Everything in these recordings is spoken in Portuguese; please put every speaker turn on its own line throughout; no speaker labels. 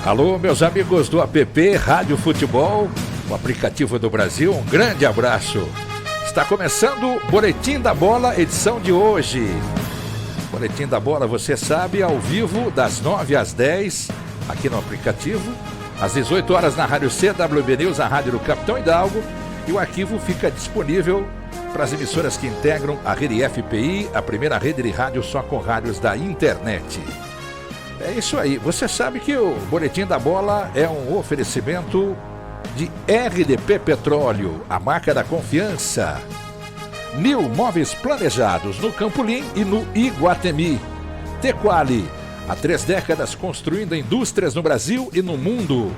Alô, meus amigos do app Rádio Futebol, o aplicativo do Brasil, um grande abraço. Está começando o Boletim da Bola, edição de hoje. Boletim da Bola, você sabe, ao vivo, das 9 às 10, aqui no aplicativo. Às 18 horas na Rádio CWB News, a rádio do Capitão Hidalgo. E o arquivo fica disponível para as emissoras que integram a rede FPI, a primeira rede de rádio só com rádios da internet. É isso aí. Você sabe que o Boletim da Bola é um oferecimento de RDP Petróleo, a marca da confiança. Nil Móveis Planejados no Campolim e no Iguatemi. Tequali, há 3 décadas construindo indústrias no Brasil e no mundo.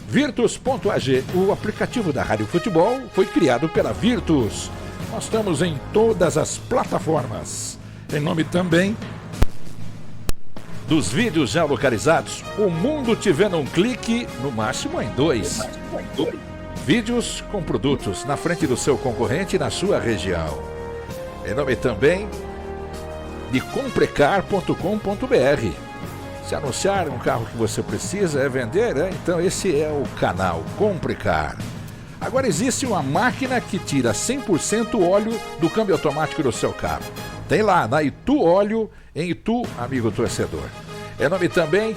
Virtus.ag, o aplicativo da Rádio Futebol, foi criado pela Virtus. Nós estamos em todas as plataformas. Em nome também dos vídeos já localizados, o mundo te vê num clique, no máximo em 2. Vídeos com produtos na frente do seu concorrente na sua região. Em nome também de comprecar.com.br. Se anunciar um carro que você precisa, é vender, então esse é o canal Comprecar. Agora existe uma máquina que tira 100% óleo do câmbio automático do seu carro. Tem lá na Itu Óleo, em Itu, amigo torcedor. É nome também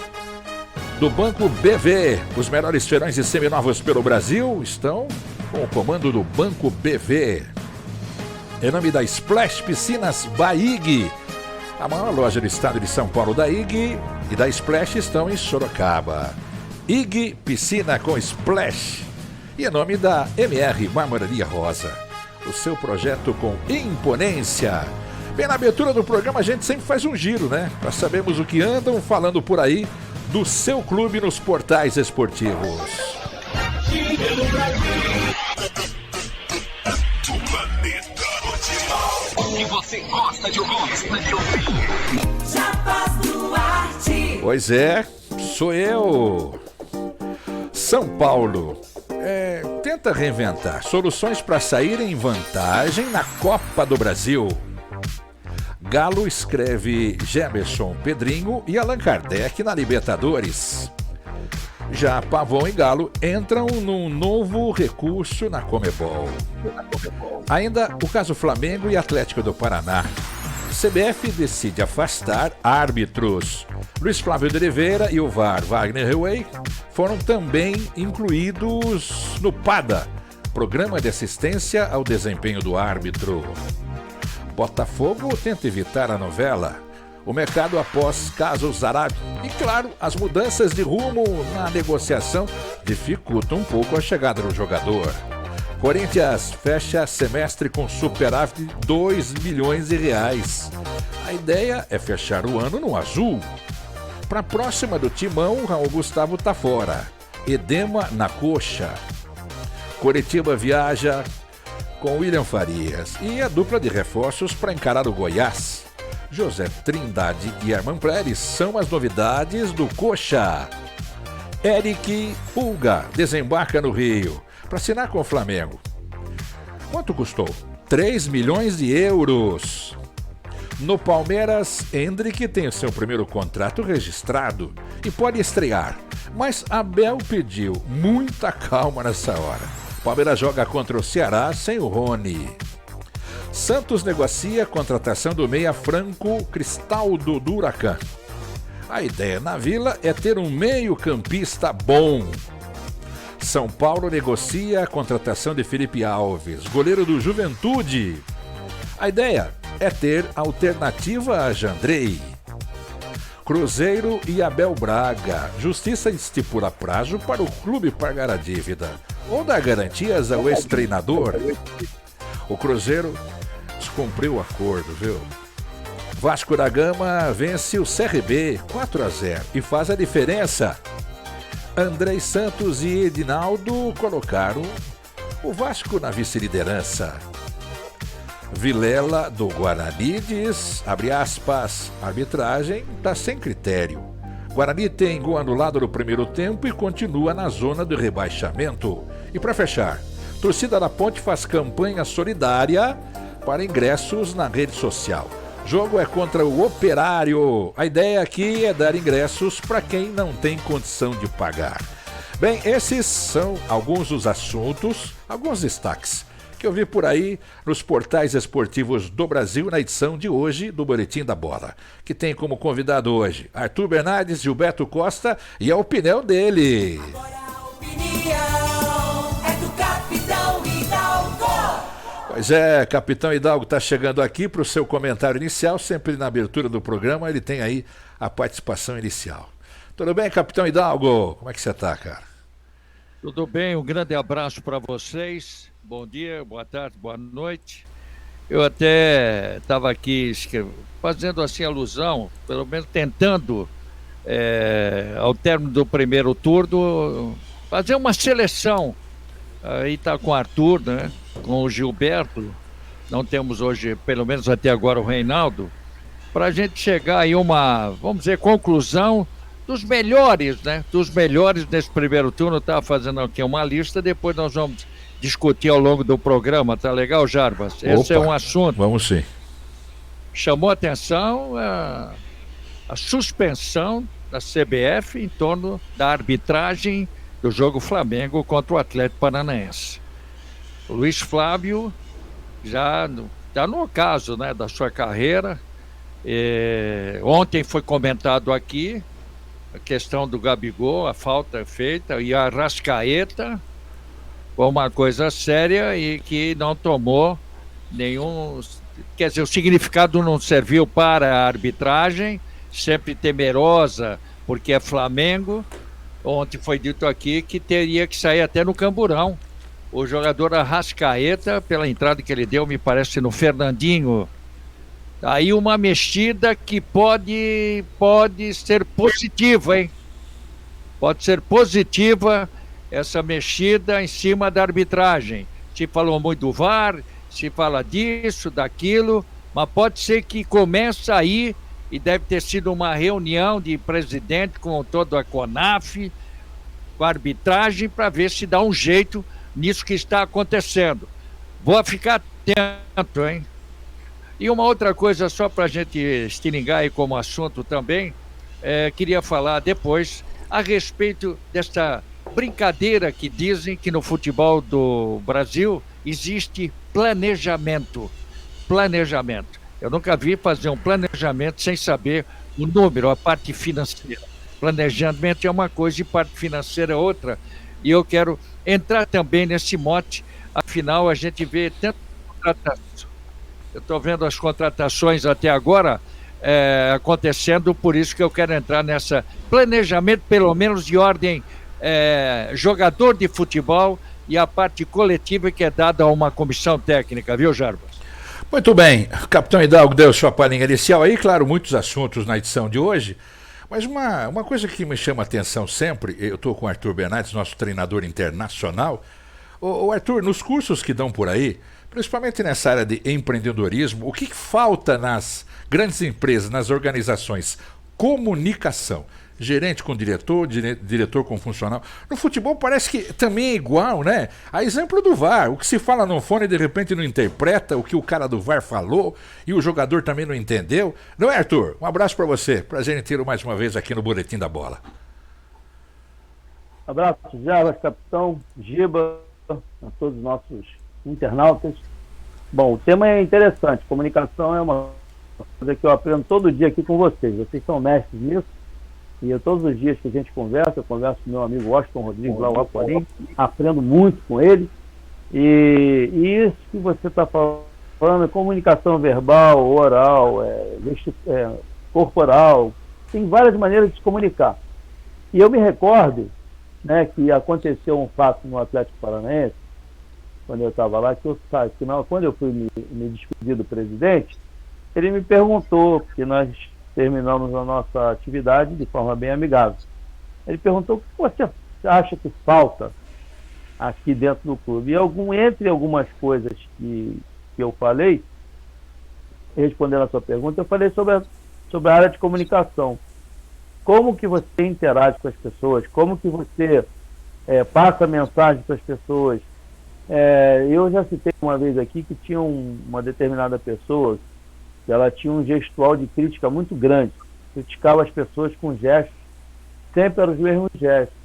do Banco BV. Os melhores feirões de seminovos pelo Brasil estão com o comando do Banco BV. Em nome da Splash Piscinas Baig. A maior loja do estado de São Paulo da IG e da Splash estão em Sorocaba. IG Piscina com Splash. E em nome da MR Marmoraria Rosa. O seu projeto com imponência. Bem, na abertura do programa a gente sempre faz um giro, né? Para sabermos o que andam falando por aí do seu clube nos portais esportivos.
E você gosta de ouvir.
Chapas Duarte.
Pois é, sou eu. São Paulo tenta reinventar soluções para sair em vantagem na Copa do Brasil. Galo escreve Gemerson, Pedrinho e Allan Kardec na Libertadores. Já Pavão e Galo entram num novo recurso na Conmebol. Ainda o caso Flamengo e Atlético do Paraná. CBF decide afastar árbitros. Luiz Flávio de Oliveira e o VAR Wagner Rewey foram também incluídos no PADA, Programa de Assistência ao Desempenho do Árbitro. Botafogo tenta evitar a novela. O mercado após casos Zarate. E claro, as mudanças de rumo na negociação dificultam um pouco a chegada do jogador. Corinthians fecha semestre com superávit de 2 milhões de reais. A ideia é fechar o ano no azul. Para a próxima do Timão, Raul Gustavo tá fora. Edema na coxa. Coritiba viaja com William Farias e a dupla de reforços para encarar o Goiás. José Trindade e Arman Pérez são as novidades do Coxa. Eric Pulga desembarca no Rio para assinar com o Flamengo. Quanto custou? 3 milhões de euros. No Palmeiras, Hendrick tem o seu primeiro contrato registrado e pode estrear, mas Abel pediu muita calma nessa hora. Palmeiras joga contra o Ceará sem o Rony. Santos negocia a contratação do meia Franco Cristaldo do Huracan. A ideia na Vila é ter um meio-campista bom. São Paulo negocia a contratação de Felipe Alves, goleiro do Juventude. A ideia é ter alternativa a Jandrei. Cruzeiro e Abel Braga. Justiça estipula prazo para o clube pagar a dívida ou dar garantias ao ex-treinador. O Cruzeiro descumpriu o acordo, viu? Vasco da Gama vence o CRB 4-0 e faz a diferença. Andrei Santos e Edinaldo colocaram o Vasco na vice-liderança. Vilela do Guarani diz, abre aspas, arbitragem está sem critério. Guarani tem gol anulado no primeiro tempo e continua na zona do rebaixamento. E para fechar, torcida da Ponte faz campanha solidária para ingressos na rede social. Jogo é contra o Operário. A ideia aqui é dar ingressos para quem não tem condição de pagar. Bem, esses são alguns dos assuntos, alguns destaques que eu vi por aí nos portais esportivos do Brasil na edição de hoje do Boletim da Bola, que tem como convidado hoje Arthur Bernardes, Gilberto Costa e a opinião dele.
Agora a opinião é do Capitão Hidalgo.
Pois é, Capitão Hidalgo está chegando aqui para o seu comentário inicial, sempre na abertura do programa ele tem aí a participação inicial. Tudo bem, Capitão Hidalgo? Como é que você está, cara?
Tudo bem, um grande abraço para vocês. Bom dia, boa tarde, boa noite. Eu até estava aqui fazendo assim alusão, pelo menos tentando, ao término do primeiro turno, fazer uma seleção. Aí está com o Arthur, né? Com o Gilberto. Não temos hoje, pelo menos até agora, o Reinaldo, para a gente chegar aí uma, vamos dizer, conclusão dos melhores, né? Dos melhores nesse primeiro turno. Estava fazendo aqui uma lista, depois nós vamos discutir ao longo do programa, tá legal, Jarbas? Esse é um assunto.
Vamos sim.
Chamou a atenção a suspensão da CBF em torno da arbitragem do jogo Flamengo contra o Atlético Paranaense. O Luiz Flávio já está no ocaso, né, da sua carreira. Ontem foi comentado aqui a questão do Gabigol, a falta feita, e a Arrascaeta, foi uma coisa séria e que não tomou nenhum... Quer dizer, o significado não serviu para a arbitragem, sempre temerosa, porque é Flamengo. Ontem foi dito aqui que teria que sair até no camburão. O jogador Arrascaeta, pela entrada que ele deu, me parece no Fernandinho. Aí uma mexida que pode ser positiva, hein? Pode ser positiva essa mexida em cima da arbitragem. Se falou muito do VAR, se fala disso, daquilo, mas pode ser que comece aí, e deve ter sido uma reunião de presidente com toda a CONAF, com a arbitragem, para ver se dá um jeito nisso que está acontecendo. Vou ficar atento, hein? E uma outra coisa, só para a gente estilingar aí como assunto também, queria falar depois a respeito desta brincadeira que dizem que no futebol do Brasil existe planejamento. Planejamento. Eu nunca vi fazer um planejamento sem saber o número, a parte financeira. Planejamento é uma coisa e parte financeira é outra. E eu quero entrar também nesse mote. Afinal, a gente vê tanto contratação. Eu estou vendo as contratações até agora acontecendo, por isso que eu quero entrar nessa planejamento, pelo menos de ordem jogador de futebol e a parte coletiva que é dada a uma comissão técnica, viu, Jarbas?
Muito bem, Capitão Hidalgo deu sua palhinha inicial aí, claro, muitos assuntos na edição de hoje, mas uma coisa que me chama a atenção sempre, eu estou com o Arthur Bernardes, nosso treinador internacional. O Arthur, nos cursos que dão por aí, principalmente nessa área de empreendedorismo, o que falta nas grandes empresas, nas organizações? Comunicação. Gerente com diretor, diretor com funcional. No futebol parece que também é igual, né? A exemplo do VAR, o que se fala no fone de repente não interpreta o que o cara do VAR falou e o jogador também não entendeu. Não é, Arthur? Um abraço para você. Prazer em tê-lo mais uma vez aqui no Boletim da Bola.
Abraço, Jarbas, Capitão, Giba, a todos os nossos internautas. Bom, o tema é interessante. Comunicação é uma coisa que eu aprendo todo dia aqui com vocês. Vocês são mestres nisso. E todos os dias que a gente conversa, eu converso com meu amigo Washington Rodrigues, lá o Aquarim, aprendo muito com ele. E isso que você está falando é comunicação verbal, oral, corporal. Tem várias maneiras de se comunicar. E eu me recordo, né, que aconteceu um fato no Atlético Paranaense, quando eu estava lá, quando eu fui me despedir do presidente, ele me perguntou, porque nós terminamos a nossa atividade de forma bem amigável. Ele perguntou: o que você acha que falta aqui dentro do clube? E entre algumas coisas que eu falei, respondendo a sua pergunta, eu falei sobre a área de comunicação. Como que você interage com as pessoas? Como que você passa mensagem para as pessoas? Eu já citei uma vez aqui que tinha uma determinada pessoa que ela tinha um gestual de crítica muito grande. Criticava as pessoas com gestos, sempre eram os mesmos gestos.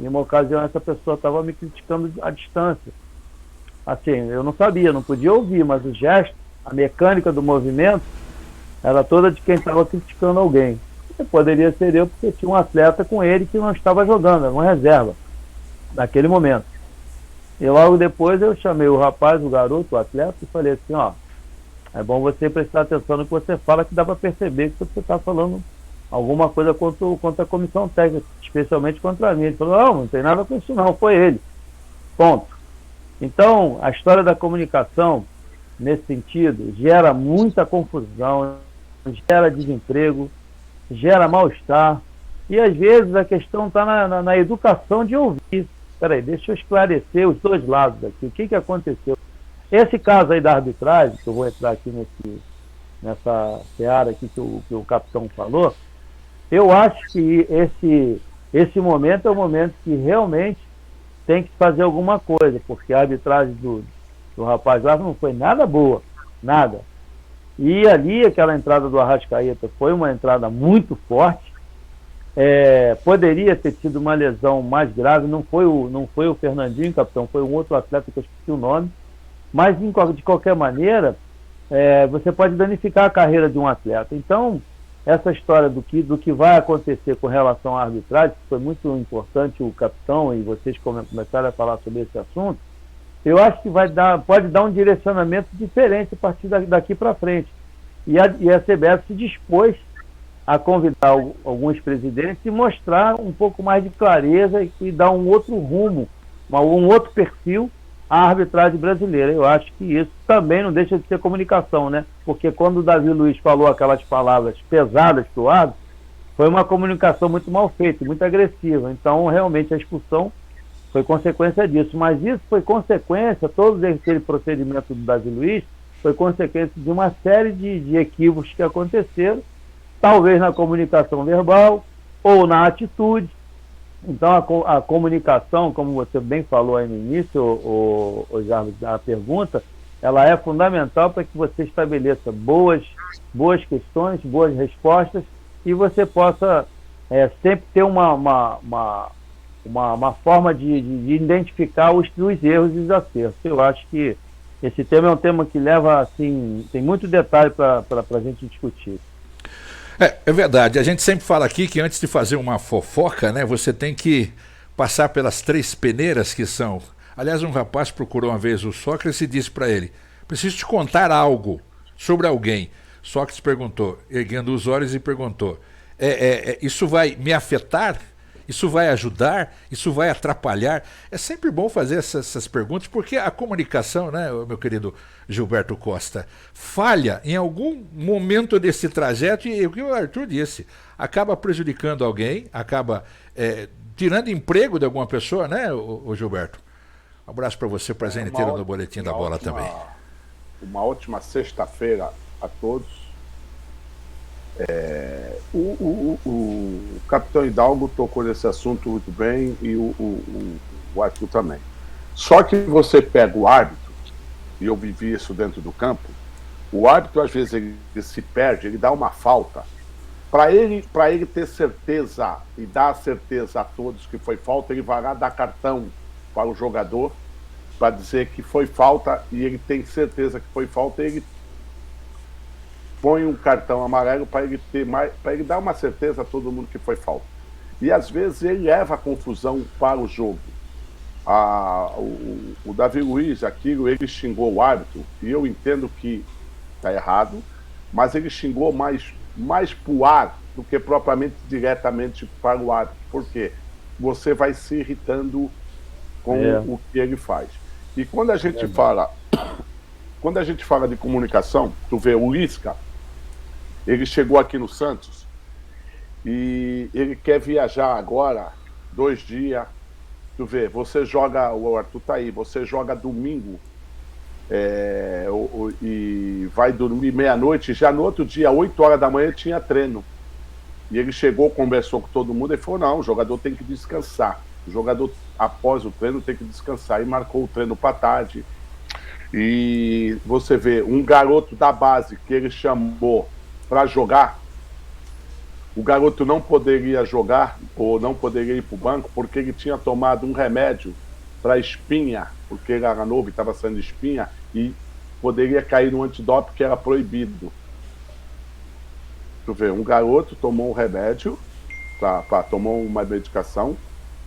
Em uma ocasião, essa pessoa estava me criticando à distância. Assim, eu não sabia, não podia ouvir, mas o gesto, a mecânica do movimento, era toda de quem estava criticando alguém. E poderia ser eu, porque tinha um atleta com ele que não estava jogando, era uma reserva, naquele momento. E logo depois eu chamei o rapaz, o garoto, o atleta, e falei assim, ó, é bom você prestar atenção no que você fala, que dá para perceber que você está falando alguma coisa contra a comissão técnica, especialmente contra mim. Ele falou, não tem nada com isso não, foi ele. Ponto. Então, a história da comunicação, nesse sentido, gera muita confusão, gera desemprego, gera mal-estar, e às vezes a questão está na educação de ouvir. Peraí, deixa eu esclarecer os dois lados aqui. O que aconteceu? Esse caso aí da arbitragem, que eu vou entrar aqui nessa seara aqui que o capitão falou, eu acho que esse momento é o momento que realmente tem que fazer alguma coisa, porque a arbitragem do rapaz lá não foi nada boa, nada. E ali, aquela entrada do Arrascaeta foi uma entrada muito forte, poderia ter tido uma lesão mais grave, não foi o Fernandinho, capitão, foi um outro atleta que eu esqueci o nome, mas de qualquer maneira, você pode danificar a carreira de um atleta. Então, essa história do que vai acontecer com relação à arbitragem, que foi muito importante o capitão e vocês começaram a falar sobre esse assunto, eu acho que pode dar um direcionamento diferente a partir daqui para frente. E a CBF se dispôs a convidar alguns presidentes e mostrar um pouco mais de clareza e dar um outro rumo, um outro perfil à arbitragem brasileira. Eu acho que isso também não deixa de ser comunicação, né? Porque quando o Davi Luiz falou aquelas palavras pesadas para o árbitro, foi uma comunicação muito mal feita, muito agressiva. Então, realmente, a expulsão foi consequência disso. Mas isso foi consequência, todo aquele procedimento do Davi Luiz, foi consequência de uma série de equívocos que aconteceram, talvez na comunicação verbal ou na atitude. Então, a comunicação, como você bem falou aí no início, o Jarvis, a pergunta, ela é fundamental para que você estabeleça boas questões, boas respostas, e você possa sempre ter uma forma de identificar os erros e os acertos. Eu acho que esse tema é um tema que leva, assim, tem muito detalhe para a gente discutir.
É verdade, a gente sempre fala aqui que antes de fazer uma fofoca, né, você tem que passar pelas 3 peneiras que são. Aliás, um rapaz procurou uma vez o Sócrates e disse para ele, preciso te contar algo sobre alguém. Sócrates perguntou, erguendo os olhos, e perguntou, isso vai me afetar? Isso vai ajudar? Isso vai atrapalhar? É sempre bom fazer essas perguntas, porque a comunicação, né, meu querido Gilberto Costa, falha em algum momento desse trajeto, e o que o Arthur disse, acaba prejudicando alguém, acaba tirando emprego de alguma pessoa, né, o Gilberto? Um abraço para você, presente inteiro no Boletim da Bola também.
Uma ótima sexta-feira a todos. O capitão Hidalgo tocou nesse assunto muito bem, e o Arthur também. Só que você pega o árbitro, e eu vivi isso dentro do campo, o árbitro às vezes ele se perde, ele dá uma falta. Para ele ter certeza e dar certeza a todos que foi falta, ele vai lá dar cartão para o jogador para dizer que foi falta, e ele tem certeza que foi falta, e ele põe um cartão amarelo para ele dar uma certeza a todo mundo que foi falta. E às vezes ele leva a confusão para o jogo. O Davi Luiz, ele xingou o árbitro, e eu entendo que está errado, mas ele xingou mais para o ar do que propriamente diretamente para o árbitro. Por quê? Você vai se irritando com o que ele faz. E quando a gente fala de comunicação, tu vê o Lisca, ele chegou aqui no Santos e ele quer viajar agora 2 dias. Tu vê, você joga, o Arthur tá aí, você joga domingo e vai dormir meia-noite, já no outro dia, 8 horas da manhã, tinha treino. E ele chegou, conversou com todo mundo e falou, não, o jogador tem que descansar. O jogador, após o treino, tem que descansar. E marcou o treino para tarde. E você vê um garoto da base que ele chamou para jogar, o garoto não poderia jogar ou não poderia ir para o banco porque ele tinha tomado um remédio para espinha, porque ele era novo e estava saindo espinha, e poderia cair no antidoping que era proibido. Tu vê, um garoto tomou um remédio, tomou uma medicação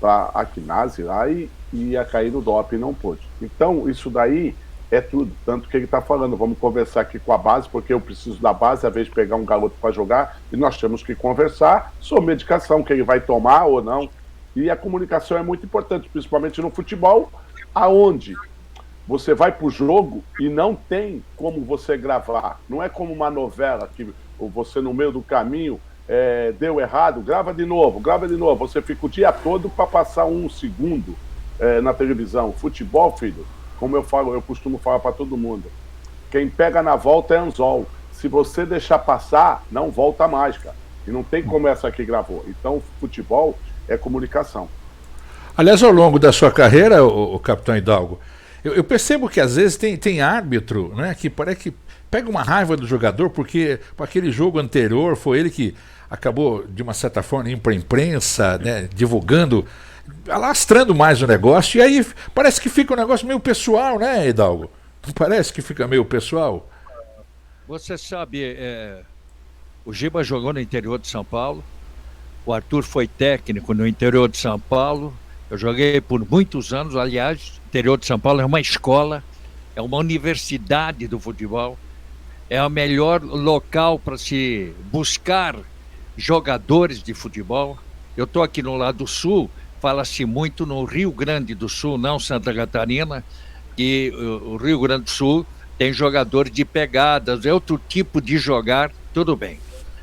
para a quinase lá e ia cair no doping e não pôde. Então, isso daí é tudo. Tanto que ele está falando, vamos conversar aqui com a base, porque eu preciso da base, às vezes pegar um garoto para jogar, e nós temos que conversar sobre medicação, que ele vai tomar ou não. E a comunicação é muito importante, principalmente no futebol, aonde você vai para o jogo e não tem como você gravar. Não é como uma novela que você no meio do caminho deu errado, grava de novo. Você fica o dia todo para passar um segundo na televisão. Futebol, filho, como eu costumo falar para todo mundo, quem pega na volta é anzol. Se você deixar passar, não volta mais, cara. E não tem como essa que gravou. Então, futebol é comunicação.
Aliás, ao longo da sua carreira, o capitão Hidalgo, eu percebo que às vezes tem árbitro, né, que parece que pega uma raiva do jogador porque aquele jogo anterior foi ele que acabou, de uma certa forma, indo para a imprensa, né, divulgando, alastrando mais o negócio, e aí parece que fica um negócio meio pessoal, né, Hidalgo? Não parece que fica meio pessoal?
Você sabe, o Giba jogou no interior de São Paulo, o Arthur foi técnico no interior de São Paulo, eu joguei por muitos anos, aliás, o interior de São Paulo é uma escola, é uma universidade do futebol, é o melhor local para se buscar jogadores de futebol. Eu estou aqui no lado do sul, fala-se muito no Rio Grande do Sul, não Santa Catarina, e o Rio Grande do Sul tem jogadores de pegadas, é outro tipo de jogar, tudo bem.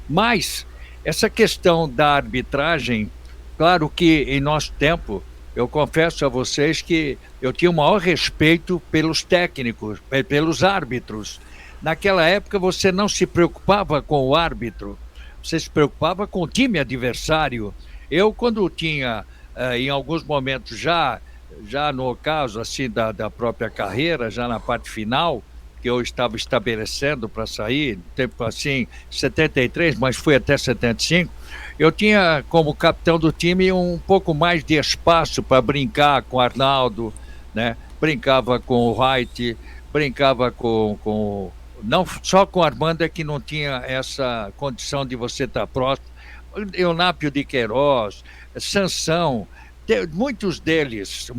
Mas essa questão da arbitragem, claro que em nosso tempo, eu confesso a vocês que eu tinha o maior respeito pelos técnicos, pelos árbitros. Naquela época você não se preocupava com o árbitro, você se preocupava com o time adversário. Eu, quando tinha, em alguns momentos, já no caso assim da própria carreira, já na parte final, que eu estava estabelecendo para sair, tempo assim, 73, mas fui até 75, eu tinha como capitão do time um pouco mais de espaço para brincar com o Arnaldo, né? Brincava com o Wright, brincava com não só com o Armando, é que não tinha essa condição de você estar próximo, Eunápio de Queiroz, Sansão, muitos deles,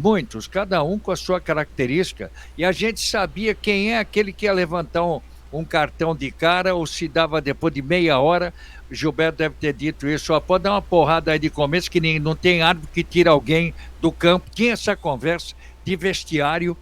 cada um com a sua característica, e a gente sabia quem é aquele que ia levantar um cartão de cara ou se dava depois de meia hora. Gilberto deve ter dito isso, ó, pode dar uma porrada aí de começo que não tem árbitro que tira alguém do campo. Tinha essa conversa de vestiário,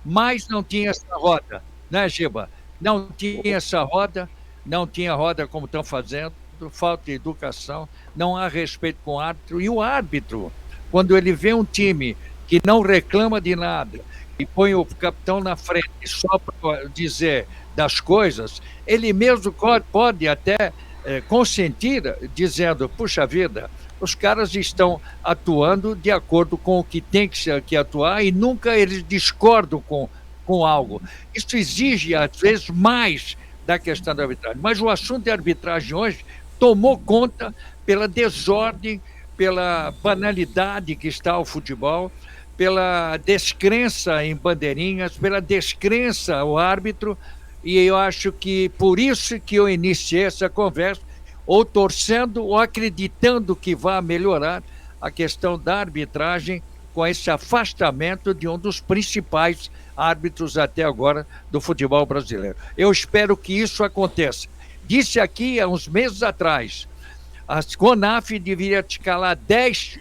mas não tinha essa roda, né, Giba? Não tinha essa roda, não tinha roda como estão fazendo, falta de educação, não há respeito com o árbitro. E o árbitro, quando ele vê um time que não reclama de nada e põe o capitão na frente só para dizer das coisas, ele mesmo pode até consentir, dizendo, puxa vida, os caras estão atuando de acordo com o que tem que atuar e nunca eles discordam com algo. Isso exige, às vezes, mais da questão da arbitragem. Mas o assunto de arbitragem hoje tomou conta pela desordem, pela banalidade que está o futebol, pela descrença em bandeirinhas, pela descrença ao árbitro, e eu acho que por isso que eu iniciei essa conversa, ou torcendo ou acreditando que vai melhorar a questão da arbitragem com esse afastamento de um dos principais árbitros até agora do futebol brasileiro. Eu espero que isso aconteça. Disse aqui há uns meses atrás, a CONAF deveria escalar 10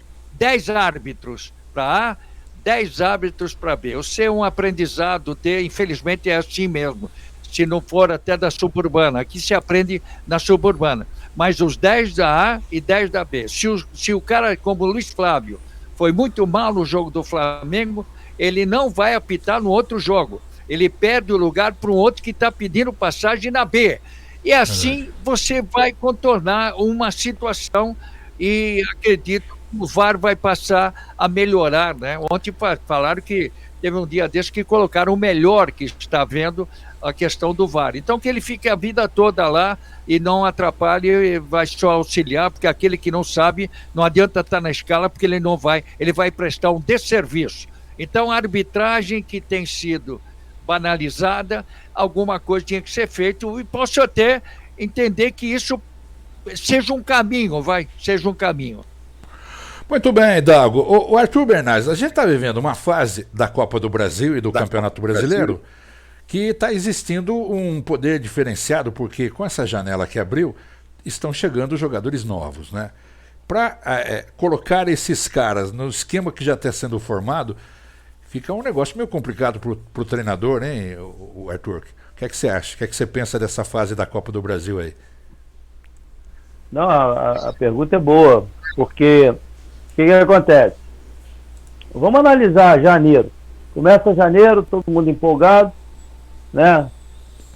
árbitros para A, 10 árbitros para B. Eu sei um aprendizado infelizmente é assim mesmo, se não for até da suburbana. Aqui se aprende na suburbana. Mas os 10 da A e 10 da B. Se o cara como o Luiz Flávio foi muito mal no jogo do Flamengo, ele não vai apitar no outro jogo. Ele perde o lugar para um outro que está pedindo passagem na B. E assim você vai contornar uma situação e acredito que o VAR vai passar a melhorar, né? Ontem falaram que teve um dia desse que colocaram o melhor que está vendo a questão do VAR. Então que ele fique a vida toda lá e não atrapalhe, e vai só auxiliar, porque aquele que não sabe, não adianta estar na escala, porque ele vai prestar um desserviço. Então a arbitragem que tem sido banalizada, alguma coisa tinha que ser feita, e posso até entender que isso seja um caminho, seja um caminho.
Muito bem, Hidalgo. O Arthur Bernardes, a gente está vivendo uma fase da Copa do Brasil e do Campeonato Brasileiro que está existindo um poder diferenciado, porque com essa janela que abriu, estão chegando jogadores novos, né? Para colocar esses caras no esquema que já está sendo formado, fica um negócio meio complicado para o treinador, hein, o Arthur? O que é que você acha? O que é que você pensa dessa fase da Copa do Brasil aí?
Não, a pergunta é boa, porque o que acontece? Vamos analisar janeiro. Começa janeiro, todo mundo empolgado, né?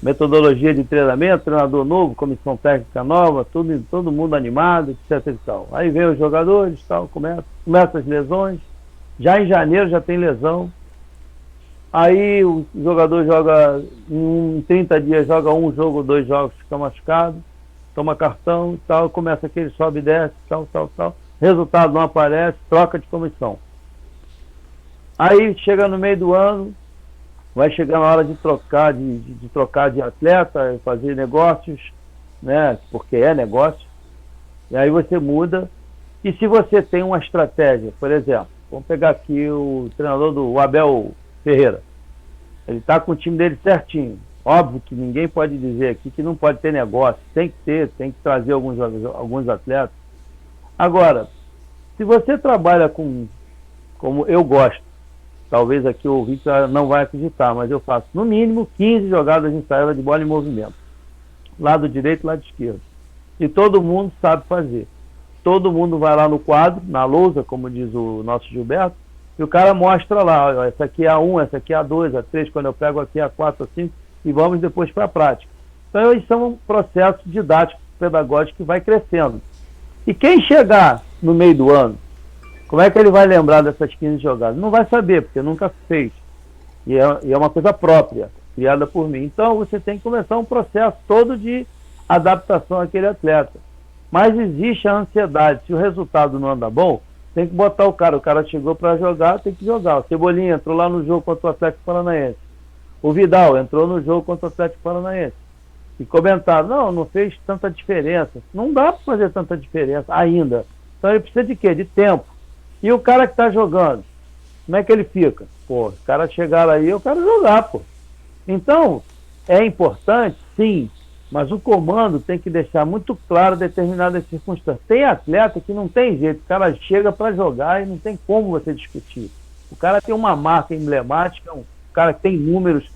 Metodologia de treinamento, treinador novo, comissão técnica nova, todo mundo animado, etc e tal. Aí vem os jogadores, tal, começa as lesões. Já em janeiro já tem lesão. Aí o jogador joga em 30 dias, joga um jogo, 2 jogos, fica machucado, toma cartão e tal, começa aquele sobe e desce, tal. Resultado não aparece, troca de comissão. Aí chega no meio do ano, vai chegar na hora de trocar de atleta, fazer negócios, né? Porque é negócio. E aí você muda. E se você tem uma estratégia, por exemplo, vamos pegar aqui o treinador do Abel Ferreira. Ele está com o time dele certinho. Óbvio que ninguém pode dizer aqui que não pode ter negócio. Tem que trazer alguns atletas. Agora, se você trabalha como eu gosto, talvez aqui o ouvinte não vai acreditar, mas eu faço no mínimo 15 jogadas ensaiadas de bola em movimento. Lado direito e lado esquerdo. E todo mundo sabe fazer. Todo mundo vai lá no quadro, na lousa, como diz o nosso Gilberto, e o cara mostra lá, ó, essa aqui é A1, essa aqui é A2, A3, quando eu pego aqui é A4, A5, e vamos depois para a prática. Então isso é um processo didático, pedagógico que vai crescendo. E quem chegar no meio do ano, como é que ele vai lembrar dessas 15 jogadas? Não vai saber, porque nunca fez. E é uma coisa própria, criada por mim. Então você tem que começar um processo todo de adaptação àquele atleta. Mas existe a ansiedade. Se o resultado não anda bom, tem que botar o cara chegou para jogar, tem que jogar. O Cebolinha entrou lá no jogo contra o Atlético Paranaense. O Vidal entrou no jogo contra o Atlético Paranaense. E comentaram, não fez tanta diferença. Não dá para fazer tanta diferença ainda. Então ele precisa de quê? De tempo. E o cara que está jogando, como é que ele fica? Pô, os caras chegaram aí, eu quero jogar, pô. Então, é importante, sim, mas o comando tem que deixar muito claro determinadas circunstâncias. Tem atleta que não tem jeito, o cara chega para jogar e não tem como você discutir. O cara tem uma marca emblemática, um cara que tem números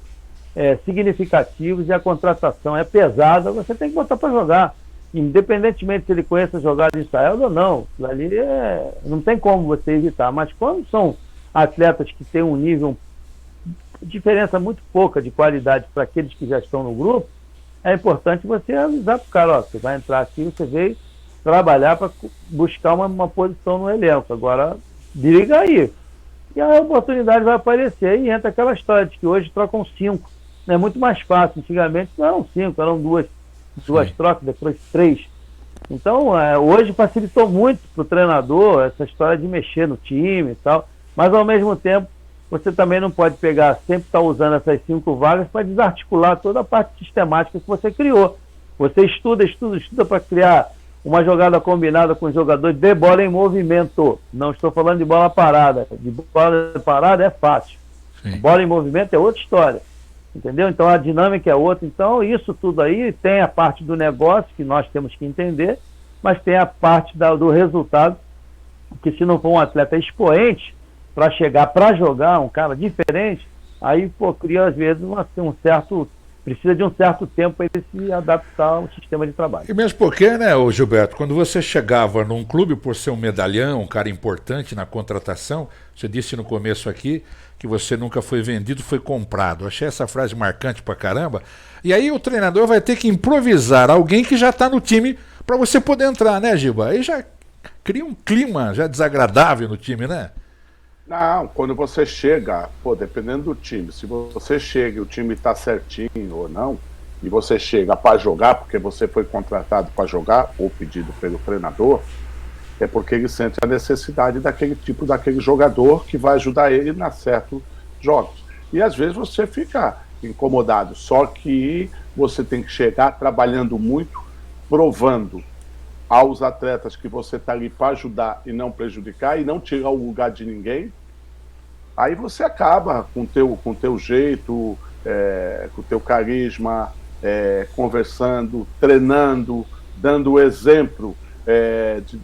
significativos e a contratação é pesada, você tem que botar para jogar. Independentemente se ele conhece a jogada ensaiada ou não, ali não tem como você evitar. Mas quando são atletas que têm um nível, diferença muito pouca de qualidade para aqueles que já estão no grupo, é importante você avisar para o cara, ó, você vai entrar aqui, você veio trabalhar para buscar uma posição no elenco. Agora, briga aí. E a oportunidade vai aparecer. E entra aquela história de que hoje trocam 5. É muito mais fácil. Antigamente não eram 5, eram duas trocas, depois 3. Então, hoje facilitou muito para o treinador essa história de mexer no time e tal. Mas, ao mesmo tempo, você também não pode pegar, sempre estar usando essas 5 vagas para desarticular toda a parte sistemática que você criou. Você estuda para criar uma jogada combinada com os jogadores de bola em movimento. Não estou falando de bola parada. De bola parada é fácil. Sim. Bola em movimento é outra história. Entendeu? Então a dinâmica é outra. Então isso tudo aí tem a parte do negócio que nós temos que entender, mas tem a parte do resultado, que se não for um atleta expoente para chegar para jogar, um cara diferente, aí cria às vezes precisa de um certo tempo para ele se adaptar ao sistema de trabalho.
E mesmo porque, né, Gilberto, quando você chegava num clube por ser um medalhão, um cara importante na contratação, você disse no começo aqui que você nunca foi vendido, foi comprado. Eu achei essa frase marcante pra caramba. E aí o treinador vai ter que improvisar alguém que já está no time para você poder entrar, né, Giba? Aí já cria um clima já desagradável no time, né?
Não, quando você chega, pô, dependendo do time, se você chega e o time está certinho ou não, e você chega para jogar, porque você foi contratado para jogar, ou pedido pelo treinador, é porque ele sente a necessidade daquele jogador que vai ajudar ele na certos jogos. E às vezes você fica incomodado, só que você tem que chegar trabalhando muito, provando aos atletas que você está ali para ajudar e não prejudicar, e não tirar o lugar de ninguém. Aí você acaba com o teu jeito, com o teu carisma, conversando, treinando, dando o exemplo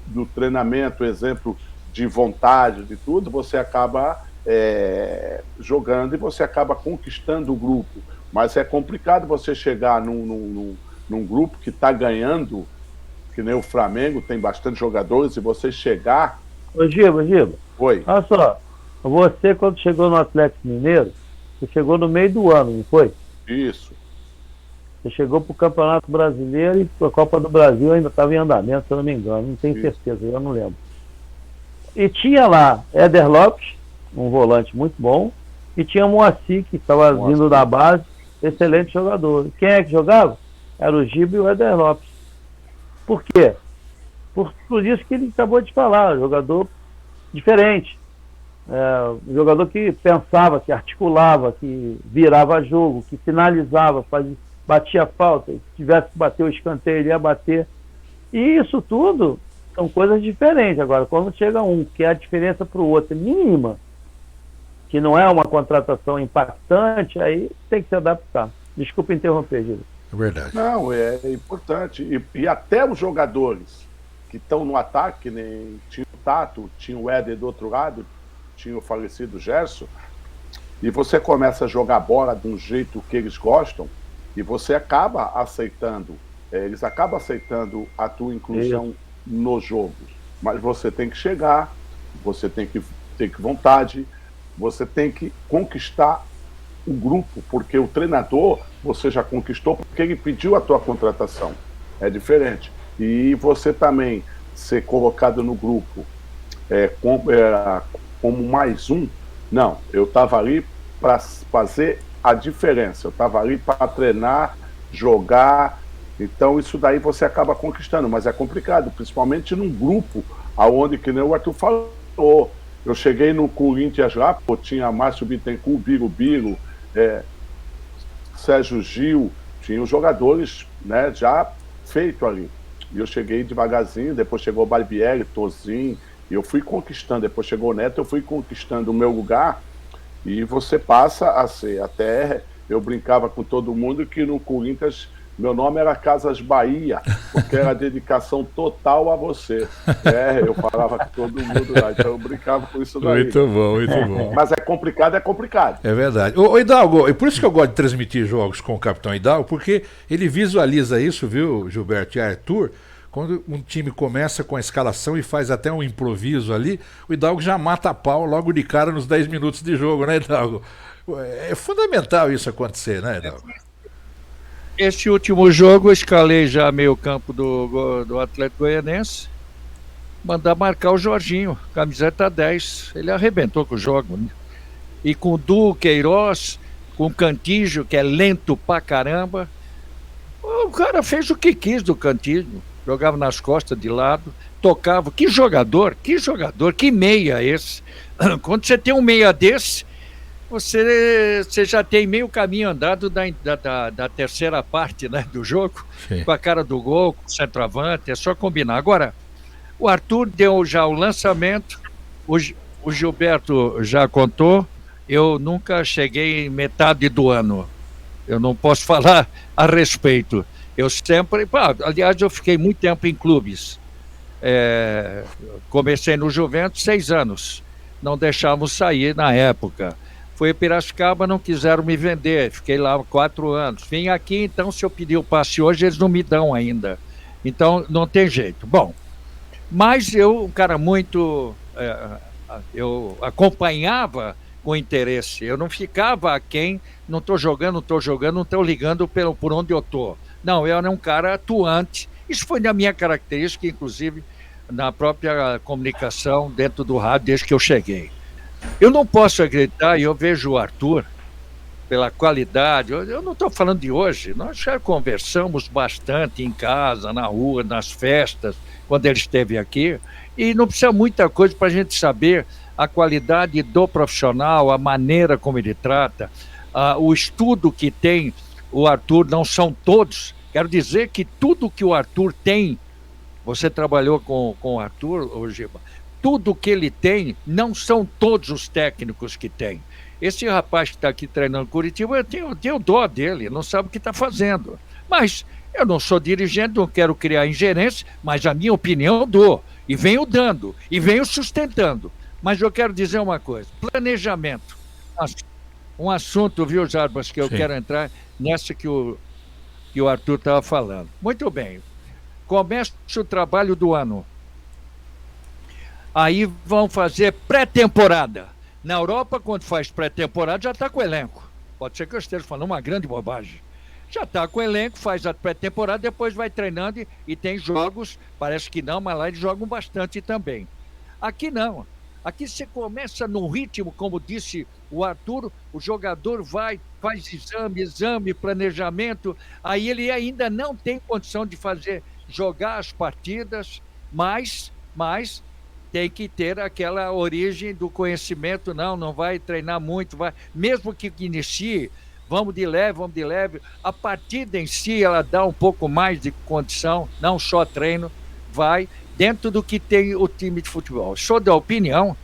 do treinamento, exemplo de vontade, de tudo, você acaba jogando e você acaba conquistando o grupo. Mas é complicado você chegar num grupo que está ganhando, que nem o Flamengo, tem bastante jogadores, e você chegar...
Ô Giba,
Oi.
olha só, você quando chegou no Atlético Mineiro, você chegou no meio do ano, não foi?
Isso.
Você chegou para o Campeonato Brasileiro e a Copa do Brasil ainda estava em andamento, se eu não me engano, não tenho certeza, eu não lembro. E tinha lá Éder Lopes, um volante muito bom, e tinha Moacir, que estava vindo da base, excelente jogador. Quem é que jogava? Era o Giba e o Éder Lopes. Por quê? Por isso que ele acabou de falar, jogador diferente. Um jogador que pensava, que articulava, que virava jogo, que finalizava, batia falta, se tivesse que bater o escanteio, ele ia bater. E isso tudo são coisas diferentes. Agora, quando chega um, que a diferença para o outro é mínima, que não é uma contratação impactante, aí tem que se adaptar. Desculpa interromper, Gil.
É verdade.
Não, é importante. E até os jogadores que estão no ataque, nem tinha o Tato, tinha o Éder do outro lado, tinha o falecido Gerson, e você começa a jogar bola de um jeito que eles gostam, e você acaba aceitando, eles acabam aceitando a tua inclusão no jogo. Mas você tem que chegar, você tem que ter vontade, você tem que conquistar o grupo, porque o treinador você já conquistou porque ele pediu a tua contratação. É diferente. E você também ser colocado no grupo como mais um, não, eu estava ali para fazer a diferença, eu estava ali para treinar, jogar, então isso daí você acaba conquistando, mas é complicado, principalmente num grupo, aonde, que nem o Arthur falou, eu cheguei no Corinthians lá, pô, tinha Márcio Bittencourt, Birubiru, Sérgio Gil, tinha os jogadores, né, já feito ali. E eu cheguei devagarzinho, depois chegou o Barbieri, Tozinho, e eu fui conquistando, depois chegou o Neto, eu fui conquistando o meu lugar, e você passa a ser, até eu brincava com todo mundo que no Corinthians meu nome era Casas Bahia, porque era dedicação total a você. Eu falava com todo mundo lá, então eu brincava com isso daí.
Muito bom, muito bom.
Mas é complicado, é complicado.
É verdade. Ô Hidalgo, e por isso que eu gosto de transmitir jogos com o Capitão Hidalgo, porque ele visualiza isso, viu, Gilberto e Arthur, quando um time começa com a escalação e faz até um improviso ali, o Hidalgo já mata a pau logo de cara nos 10 minutos de jogo, né, Hidalgo? É fundamental isso acontecer, né, Hidalgo?
Este último jogo eu escalei já meio campo do Atlético Goianense, mandar marcar o Jorginho, camiseta 10, ele arrebentou com o jogo, né? E com o Du Queiroz, com o Cantígio, que é lento pra caramba, o cara fez o que quis do Cantígio, jogava nas costas de lado, tocava, que jogador, que meia esse, quando você tem um meia desse, você já tem meio caminho andado da terceira parte, né, do jogo. Sim. Com a cara do gol, com o centroavante, é só combinar. Agora, o Arthur deu já o lançamento, o Gilberto já contou, eu nunca cheguei em metade do ano, eu não posso falar a respeito. Eu sempre, aliás, eu fiquei muito tempo em clubes, comecei no Juventus 6 anos, não deixávamos sair na época. Fui a Piracicaba, não quiseram me vender, fiquei lá 4 anos. Vim aqui, então, se eu pedir o passe hoje, eles não me dão ainda. Então, não tem jeito. Bom, mas eu, um cara muito... eu acompanhava com interesse. Eu não ficava aquém, não estou jogando, não estou ligando por onde eu estou. Não, eu era um cara atuante. Isso foi da minha característica, inclusive, na própria comunicação dentro do rádio, desde que eu cheguei. Eu não posso acreditar, e eu vejo o Arthur, pela qualidade, eu não estou falando de hoje, nós já conversamos bastante em casa, na rua, nas festas, quando ele esteve aqui, e não precisa muita coisa para a gente saber a qualidade do profissional, a maneira como ele trata, o estudo que tem o Arthur, não são todos, quero dizer que tudo que o Arthur tem, você trabalhou com o Arthur, Giba, tudo que ele tem, não são todos os técnicos que tem. Esse rapaz que está aqui treinando Curitiba, eu tenho dó dele, não sabe o que está fazendo. Mas eu não sou dirigente, não quero criar ingerência, mas a minha opinião eu dou. E venho dando, e venho sustentando. Mas eu quero dizer uma coisa, planejamento. Um assunto, viu, Jarbas, que eu quero entrar nessa que o Arthur estava falando. Muito bem. Começa o trabalho do ano. Aí vão fazer pré-temporada. Na Europa, quando faz pré-temporada, já está com o elenco. Pode ser que eu esteja falando uma grande bobagem. Já está com o elenco, faz a pré-temporada, depois vai treinando e tem jogos, parece que não, mas lá eles jogam bastante também. Aqui não. Aqui você começa num ritmo, como disse o Arthur, o jogador vai, faz exame, planejamento, aí ele ainda não tem condição de jogar as partidas, mas tem que ter aquela origem do conhecimento, não vai treinar muito, mesmo que inicie, vamos de leve, a partida em si, ela dá um pouco mais de condição, não só treino, vai dentro do que tem o time de futebol. Sou da opinião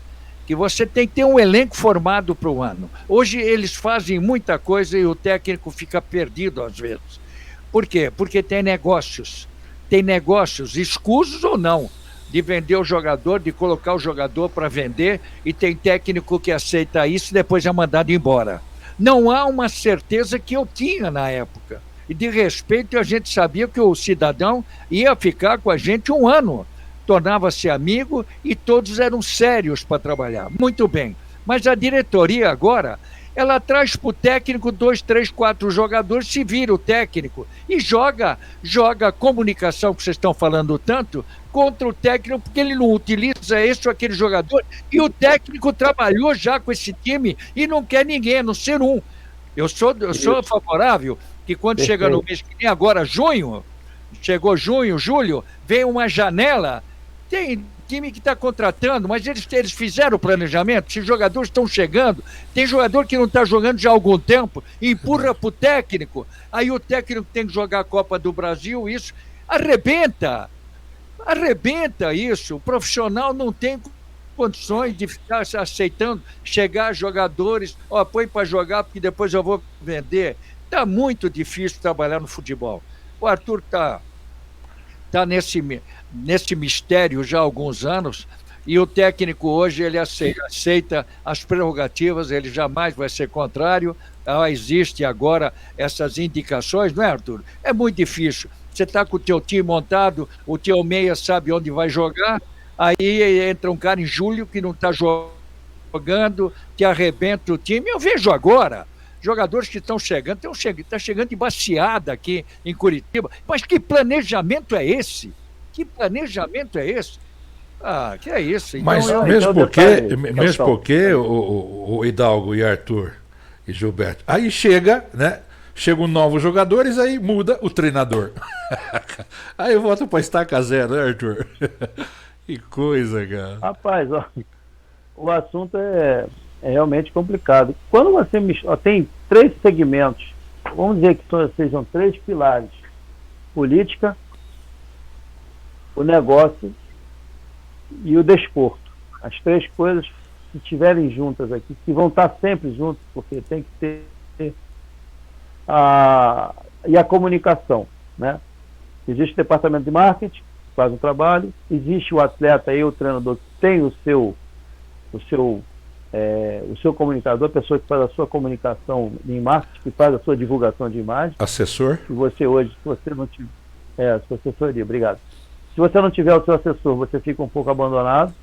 que você tem que ter um elenco formado para o ano. Hoje eles fazem muita coisa e o técnico fica perdido às vezes. Por quê? Porque tem negócios, escusos ou não, de vender o jogador, de colocar o jogador para vender, e tem técnico que aceita isso e depois é mandado embora. Não há uma certeza que eu tinha na época. E de respeito, a gente sabia que o cidadão ia ficar com a gente um ano. Tornava-se amigo e todos eram sérios para trabalhar. Muito bem. Mas a diretoria agora, ela traz para o técnico 2, 3, 4 jogadores, se vira o técnico e joga a comunicação que vocês estão falando tanto contra o técnico, porque ele não utiliza esse ou aquele jogador, e o técnico trabalhou já com esse time e não quer ninguém, a não ser um. Eu sou favorável que quando chega no mês que vem, agora junho, chegou junho, julho, vem uma janela, tem time que está contratando, mas eles fizeram o planejamento, esses jogadores estão chegando, tem jogador que não está jogando já há algum tempo, empurra para o técnico, aí o técnico tem que jogar a Copa do Brasil, isso arrebenta isso, o profissional não tem condições de ficar aceitando, chegar jogadores, põe para jogar porque depois eu vou vender. Está muito difícil trabalhar no futebol. O Arthur está nesse mistério já há alguns anos, e o técnico hoje ele aceita as prerrogativas, ele jamais vai ser contrário. Existe agora essas indicações, não é, Arthur? É muito difícil. Você está com o teu time montado, o teu meia sabe onde vai jogar, aí entra um cara em julho que não está jogando, que arrebenta o time. Eu vejo agora jogadores que estão chegando, está chegando de baciada aqui em Curitiba. Mas que planejamento é esse? Que é isso? Então,
mas mesmo porque o Hidalgo e Arthur e Gilberto, aí chegam novos jogadores, aí muda o treinador. Aí volta para estaca zero, né, Arthur? Que coisa, cara.
Rapaz, o assunto é realmente complicado. Quando você tem 3 segmentos, vamos dizer que sejam 3 pilares: política, o negócio e o desporto. As 3 coisas que estiverem juntas aqui, que vão estar sempre juntas, porque tem que ter e a comunicação, né? Existe o departamento de marketing, que faz um trabalho, existe o atleta e o treinador, que tem o seu comunicador, a pessoa que faz a sua comunicação em marketing, que faz a sua divulgação de imagem.
Assessor?
E você hoje, se você não tiver... sua assessoria, obrigado. Se você não tiver o seu assessor, você fica um pouco abandonado.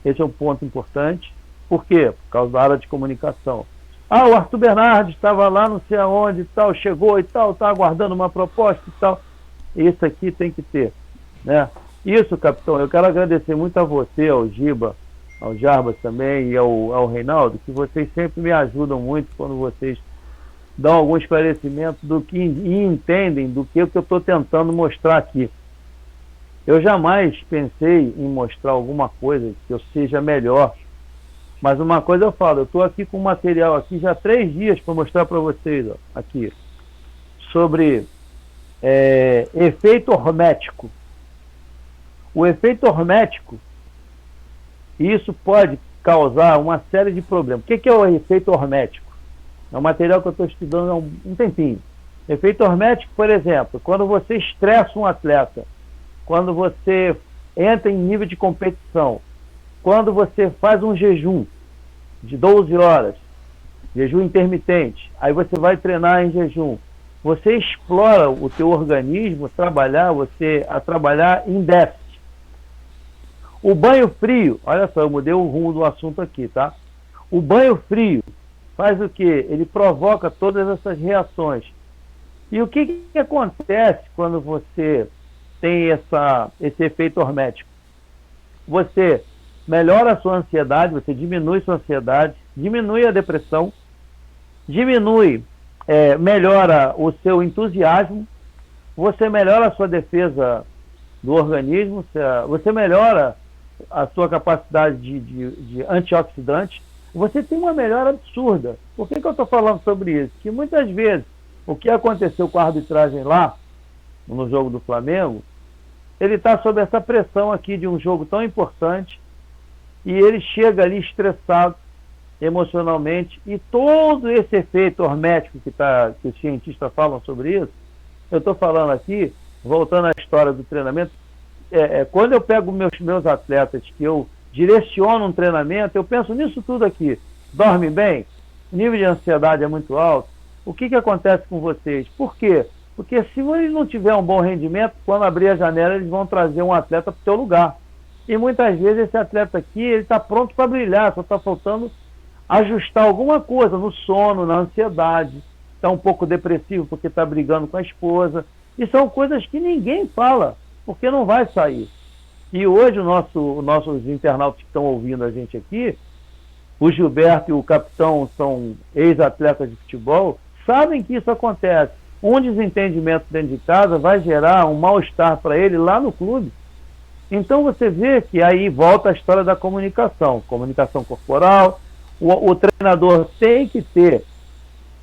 Esse é um ponto importante. Por quê? Por causa da área de comunicação. O Arthur Bernardes estava lá, não sei aonde e tal, chegou e tal, está aguardando uma proposta e tal. Isso aqui tem que ter, né? Isso, capitão, eu quero agradecer muito a você, ao Giba, ao Jarbas também e ao Reinaldo, que vocês sempre me ajudam muito quando vocês dão algum esclarecimento do que e entendem do que eu estou tentando mostrar aqui. Eu jamais pensei em mostrar alguma coisa que eu seja melhor, mas uma coisa eu falo, eu estou aqui com material aqui já há 3 dias para mostrar para vocês, ó, aqui, sobre efeito hormético. O efeito hormético, isso pode causar uma série de problemas. O que é o efeito hormético? É um material que eu estou estudando há um tempinho. Efeito hormético, por exemplo, quando você estressa um atleta, quando você entra em nível de competição, quando você faz um jejum de 12 horas, jejum intermitente, aí você vai treinar em jejum, você explora o teu organismo a trabalhar em déficit. O banho frio, olha só, eu mudei o rumo do assunto aqui, tá? O banho frio faz o quê? Ele provoca todas essas reações. E o que acontece quando você tem esse efeito hormético? Você melhora a sua ansiedade, você diminui sua ansiedade, diminui a depressão, melhora o seu entusiasmo, você melhora a sua defesa do organismo, você melhora a sua capacidade de antioxidante, você tem uma melhora absurda. Por que eu estou falando sobre isso? Que muitas vezes o que aconteceu com a arbitragem lá, no jogo do Flamengo, ele está sob essa pressão aqui de um jogo tão importante e ele chega ali estressado emocionalmente, e todo esse efeito hormético que os cientistas falam sobre isso, eu estou falando aqui, voltando à história do treinamento, quando eu pego meus atletas, que eu direciono um treinamento, eu penso nisso tudo aqui. Dorme bem? O nível de ansiedade é muito alto? O que acontece com vocês? Por quê? Porque se ele não tiver um bom rendimento, quando abrir a janela, eles vão trazer um atleta para o seu lugar. E muitas vezes esse atleta aqui, ele está pronto para brilhar, só está faltando ajustar alguma coisa no sono, na ansiedade, está um pouco depressivo porque está brigando com a esposa. E são coisas que ninguém fala, porque não vai sair. E hoje os nossos internautas que estão ouvindo a gente aqui, o Gilberto e o capitão são ex-atletas de futebol, sabem que isso acontece. Um desentendimento dentro de casa vai gerar um mal-estar para ele lá no clube. Então você vê que aí volta a história da comunicação corporal. O treinador tem que ter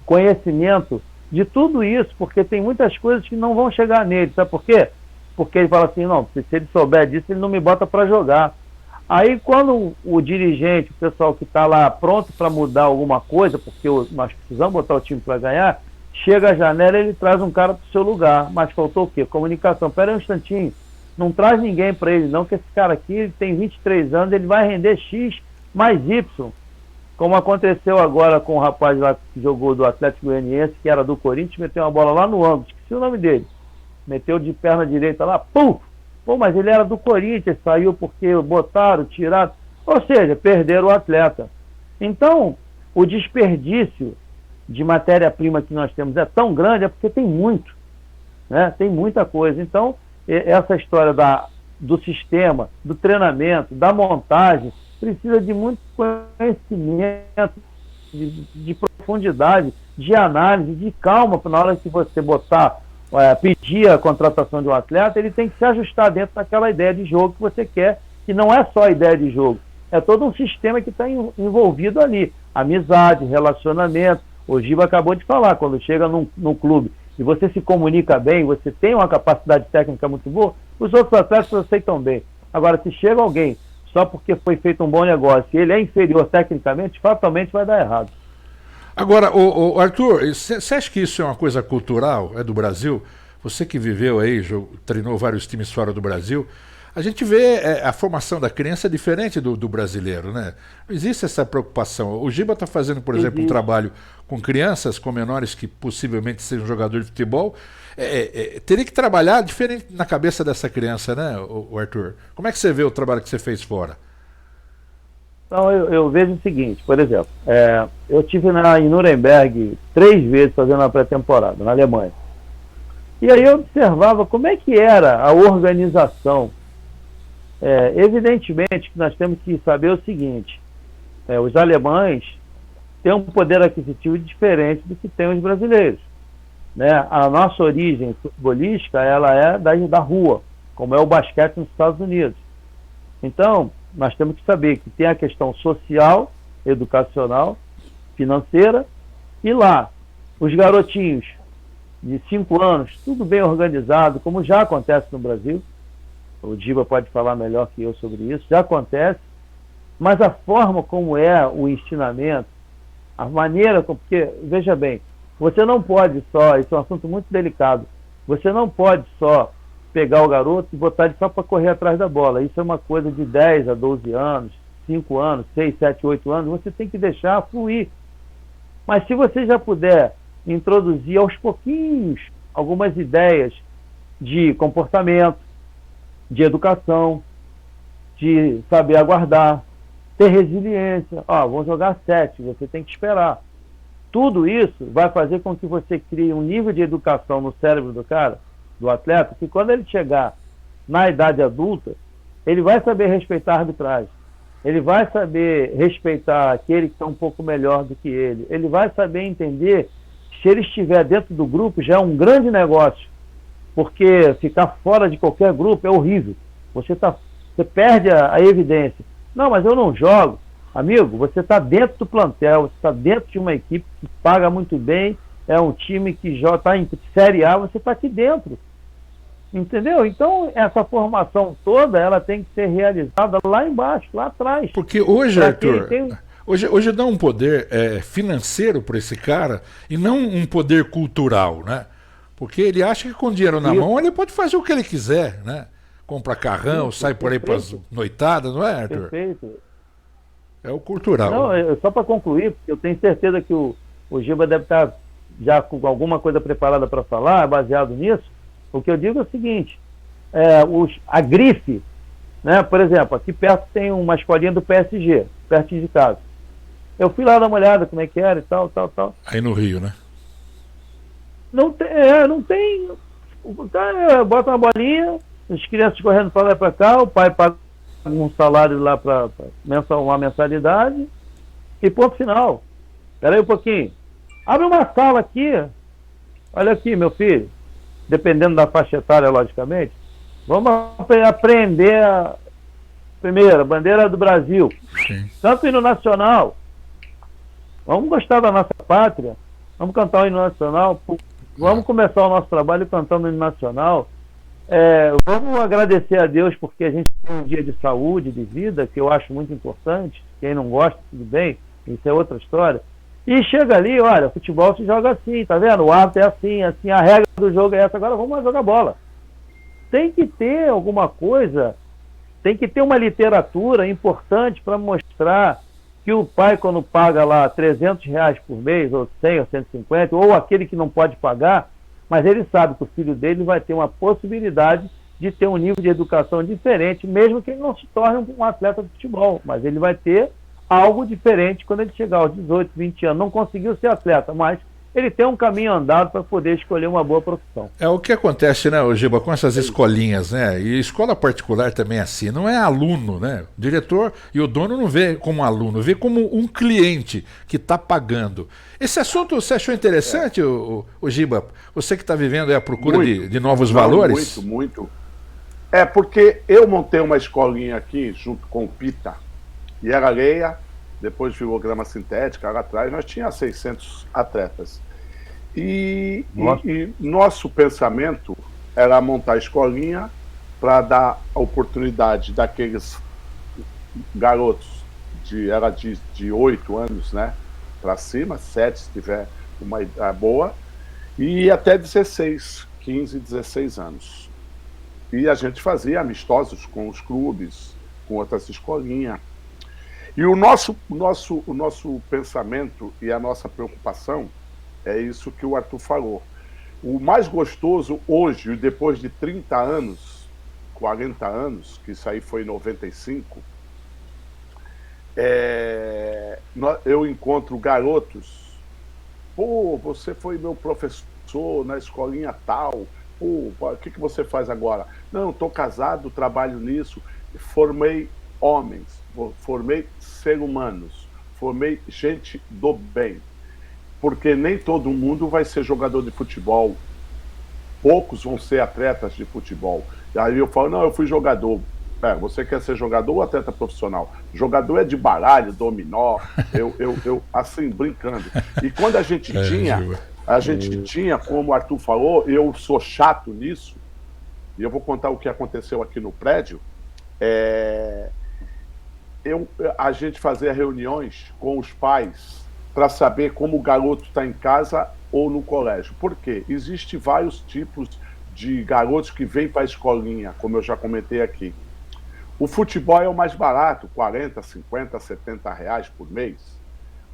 conhecimento de tudo isso, porque tem muitas coisas que não vão chegar nele. Sabe por quê? Porque ele fala assim, não, se ele souber disso, ele não me bota para jogar. Aí quando o dirigente, o pessoal que está lá pronto para mudar alguma coisa, porque nós precisamos botar o time para ganhar, chega à janela e ele traz um cara para o seu lugar. Mas faltou o quê? Comunicação. Pera aí um instantinho, não traz ninguém para ele não, que esse cara aqui ele tem 23 anos, ele vai render X mais Y. Como aconteceu agora com o rapaz lá que jogou do Atlético Goianiense, que era do Corinthians, meteu uma bola lá no ângulo, esqueci o nome dele. Meteu de perna direita lá, pum! Pô, mas ele era do Corinthians, saiu porque botaram, tiraram. Ou seja, perderam o atleta. Então, o desperdício de matéria-prima que nós temos é tão grande, é porque tem muito, né? Tem muita coisa. Então, essa história do sistema, do treinamento, da montagem, precisa de muito conhecimento, de profundidade, de análise, de calma, na hora que você pedir a contratação de um atleta, ele tem que se ajustar dentro daquela ideia de jogo que você quer, que não é só a ideia de jogo, é todo um sistema que está envolvido ali, amizade, relacionamento. O Giba acabou de falar, quando chega num clube e você se comunica bem, você tem uma capacidade técnica muito boa, os outros atletas aceitam bem. Agora, se chega alguém só porque foi feito um bom negócio e ele é inferior tecnicamente, fatalmente vai dar errado.
Agora, Arthur, você acha que isso é uma coisa cultural, é do Brasil? Você que viveu aí, treinou vários times fora do Brasil, a gente vê a formação da criança é diferente do brasileiro, né? Não existe essa preocupação. O Giba está fazendo, por exemplo, um trabalho com crianças, com menores que possivelmente sejam jogadores de futebol. Teria que trabalhar diferente na cabeça dessa criança, né, o Arthur? Como é que você vê o trabalho que você fez fora?
Então, eu vejo o seguinte, por exemplo, eu estive em Nuremberg 3 vezes fazendo uma pré-temporada, na Alemanha. E aí eu observava como é que era a organização Evidentemente que nós temos que saber o seguinte, os alemães têm um poder aquisitivo diferente do que têm os brasileiros, né? A nossa origem futebolística, ela é da rua, como é o basquete nos Estados Unidos. Então, nós temos que saber que tem a questão social, educacional, financeira, e lá, os garotinhos de 5 anos, tudo bem organizado, como já acontece no Brasil, o Giba pode falar melhor que eu sobre isso, já acontece, mas a forma como é o ensinamento, a maneira, porque, veja bem, você não pode só, isso é um assunto muito delicado, você não pode só pegar o garoto e botar ele só para correr atrás da bola. Isso é uma coisa de 10 a 12 anos, 5 anos, 6, 7, 8 anos, você tem que deixar fluir. Mas se você já puder introduzir aos pouquinhos algumas ideias de comportamento, de educação, de saber aguardar, ter resiliência. Vamos jogar 7, você tem que esperar. Tudo isso vai fazer com que você crie um nível de educação no cérebro do cara, do atleta, que quando ele chegar na idade adulta, ele vai saber respeitar a arbitragem, ele vai saber respeitar aquele que está um pouco melhor do que ele vai saber entender que se ele estiver dentro do grupo já é um grande negócio, porque ficar fora de qualquer grupo é horrível, você perde a evidência. Não, mas eu não jogo. Amigo, você está dentro do plantel, você está dentro de uma equipe que paga muito bem, é um time que já está em Série A, você está aqui dentro. Entendeu? Então, essa formação toda, ela tem que ser realizada lá embaixo, lá atrás.
Porque hoje, Arthur, hoje dá um poder financeiro para esse cara e não um poder cultural, né? Porque ele acha que com dinheiro na mão ele pode fazer o que ele quiser, né? Compra carrão, sai por aí para as noitadas, não é, Arthur?
Perfeito.
É o cultural.
Não, só para concluir, porque eu tenho certeza que o Giba deve estar já com alguma coisa preparada para falar, baseado nisso. O que eu digo é o seguinte, a grife, né, por exemplo, aqui perto tem uma escolinha do PSG, perto de casa. Eu fui lá dar uma olhada como é que era e tal.
Aí no Rio, né?
Não tem. Bota uma bolinha, as crianças correndo para lá e para cá, o pai paga um salário lá para uma mensalidade e ponto final. Espera aí um pouquinho. Abre uma sala aqui. Olha aqui, meu filho. Dependendo da faixa etária, logicamente. Vamos aprender primeiro, a bandeira do Brasil.
Sim.
Tanto o hino nacional. Vamos gostar da nossa pátria. Vamos cantar o hino nacional. Vamos começar o nosso trabalho cantando o hino nacional. Vamos agradecer a Deus porque a gente tem um dia de saúde, de vida, que eu acho muito importante. Quem não gosta, tudo bem, isso é outra história. E chega ali, olha, futebol se joga assim, tá vendo? O árbitro é assim, a regra do jogo é essa, agora vamos jogar bola. Tem que ter alguma coisa, tem que ter uma literatura importante para mostrar que o pai, quando paga lá R$300 por mês, ou 100 ou 150, ou aquele que não pode pagar, mas ele sabe que o filho dele vai ter uma possibilidade de ter um nível de educação diferente, mesmo que ele não se torne um atleta de futebol, mas ele vai ter algo diferente quando ele chegar aos 18, 20 anos. Não conseguiu ser atleta, mas ele tem um caminho andado para poder escolher uma boa profissão.
É o que acontece, né, Giba, com essas escolinhas, né? E escola particular também é assim, não é aluno, né? O diretor e o dono não vê como aluno, vê como um cliente que está pagando. Esse assunto você achou interessante, o Giba? Você que está vivendo aí à procura de novos valores?
Muito. É porque eu montei uma escolinha aqui junto com o Pita, e era areia, depois virou grama sintética, lá atrás nós tínhamos 600 atletas. E nosso pensamento era montar a escolinha para dar a oportunidade daqueles garotos de 8 anos, né, para cima, 7 se tiver uma idade boa, e até 16, 15, 16 anos. E a gente fazia amistosos com os clubes, com outras escolinhas. E o nosso pensamento e a nossa preocupação é isso que o Arthur falou. O mais gostoso hoje, depois de 30 anos, 40 anos, que isso aí foi em 95, eu encontro garotos, você foi meu professor na escolinha tal, o que você faz agora? Não, estou casado, trabalho nisso. formei homens, formei seres humanos, formei gente do bem. Porque nem todo mundo vai ser jogador de futebol. Poucos vão ser atletas de futebol. E aí eu falo, não, eu fui jogador. Você quer ser jogador ou atleta profissional? Jogador é de baralho, dominó, eu assim, brincando. E quando a gente tinha, como o Arthur falou, eu sou chato nisso, e eu vou contar o que aconteceu aqui no prédio. A gente fazia reuniões com os pais para saber como o garoto está em casa ou no colégio. Por quê? Existem vários tipos de garotos que vêm para a escolinha, como eu já comentei aqui. O futebol é o mais barato, 40, 50, 70 reais por mês.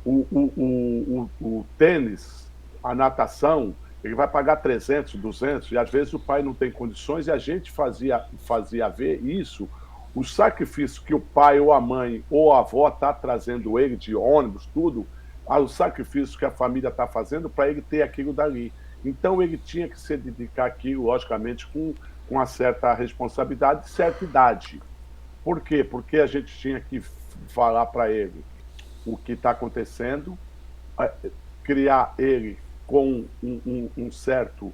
O tênis, a natação, ele vai pagar 300, 200, e às vezes o pai não tem condições, e a gente fazia ver isso, o sacrifício que o pai ou a mãe ou a avó está trazendo ele de ônibus, tudo, o sacrifício que a família está fazendo para ele ter aquilo dali. Então ele tinha que se dedicar aquilo, logicamente, com uma certa responsabilidade e certa idade. Por quê? Porque a gente tinha que falar para ele o que está acontecendo, criar ele com um certo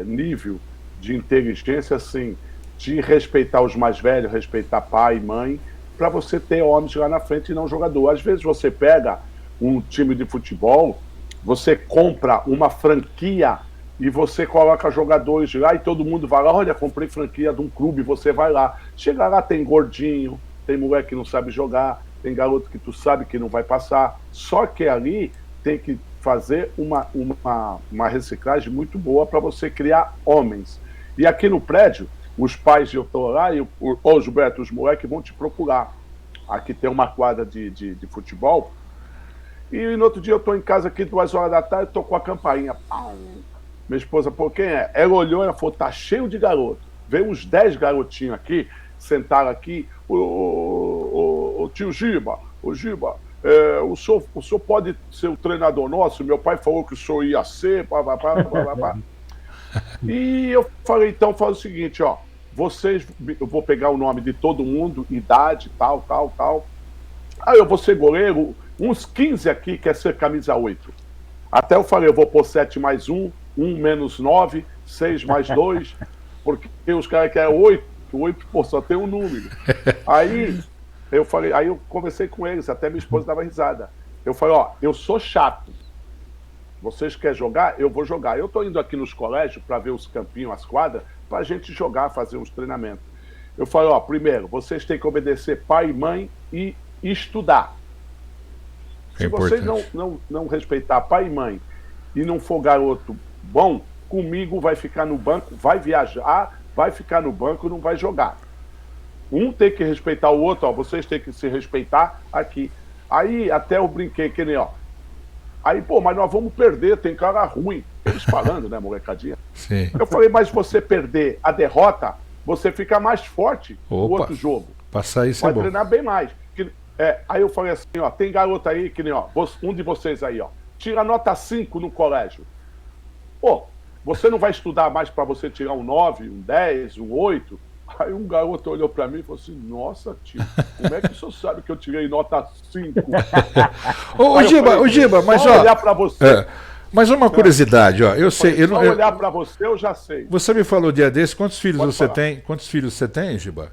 nível de inteligência, assim, de respeitar os mais velhos, respeitar pai e mãe, para você ter homens lá na frente e não jogador. Às vezes você pega um time de futebol, você compra uma franquia e você coloca jogadores lá e todo mundo vai lá, olha, comprei franquia de um clube, você vai lá. Chega lá, tem gordinho, tem moleque que não sabe jogar, tem garoto que tu sabe que não vai passar. Só que ali tem que fazer uma reciclagem muito boa para você criar homens. E aqui no prédio, os pais eu estou lá e, Gilberto, os moleques vão te procurar. Aqui tem uma quadra de futebol. E no outro dia eu estou em casa aqui, 2 horas da tarde, estou com a campainha. Minha esposa, pô, quem é? Ela olhou e falou, tá cheio de garoto. Veio uns 10 garotinhos aqui, sentaram aqui. O tio Giba, o senhor pode ser o treinador nosso? Meu pai falou que o senhor ia ser, pá. E eu falei, então faz o seguinte, ó, eu vou pegar o nome de todo mundo, idade, tal. Aí eu vou ser goleiro, uns 15 aqui quer ser camisa 8. Até eu falei, eu vou pôr 7 mais 1, 1 menos 9, 6 mais 2, porque os caras querem 8, pô, só tem um número. Aí eu conversei com eles, até minha esposa dava risada. Eu falei, ó, eu sou chato. Vocês querem jogar? Eu vou jogar. Eu tô indo aqui nos colégios para ver os campinhos, as quadras, pra gente jogar, fazer uns treinamentos. Eu falei, ó, primeiro, vocês têm que obedecer pai e mãe e estudar. Se vocês não respeitar pai e mãe e não for garoto bom, comigo vai ficar no banco, vai viajar, vai ficar no banco e não vai jogar. Um tem que respeitar o outro, ó, vocês têm que se respeitar aqui. Aí até eu brinquei, que nem, ó. Aí, pô, mas nós vamos perder, tem cara ruim. Eles falando, né, molecadinha?
Sim.
Eu falei, mas se você perder a derrota, você fica mais forte no outro jogo.
Passar isso
vai
é bom.
treinar bem mais. Aí eu falei assim, ó, tem garoto aí que nem, ó, um de vocês aí, ó, tira nota 5 no colégio. Pô, você não vai estudar mais para você tirar um 9, um 10, um 8? Aí um garoto olhou para mim e falou assim, nossa, tio, como é que o senhor sabe que eu tirei nota 5?
Ô Giba, mas ó...
olhar para você.
Mas uma curiosidade, ó, eu sei...
Só olhar para você, eu já sei.
Você me falou dia desse, quantos filhos
Pode
você
falar.
tem? Quantos filhos você tem, Giba?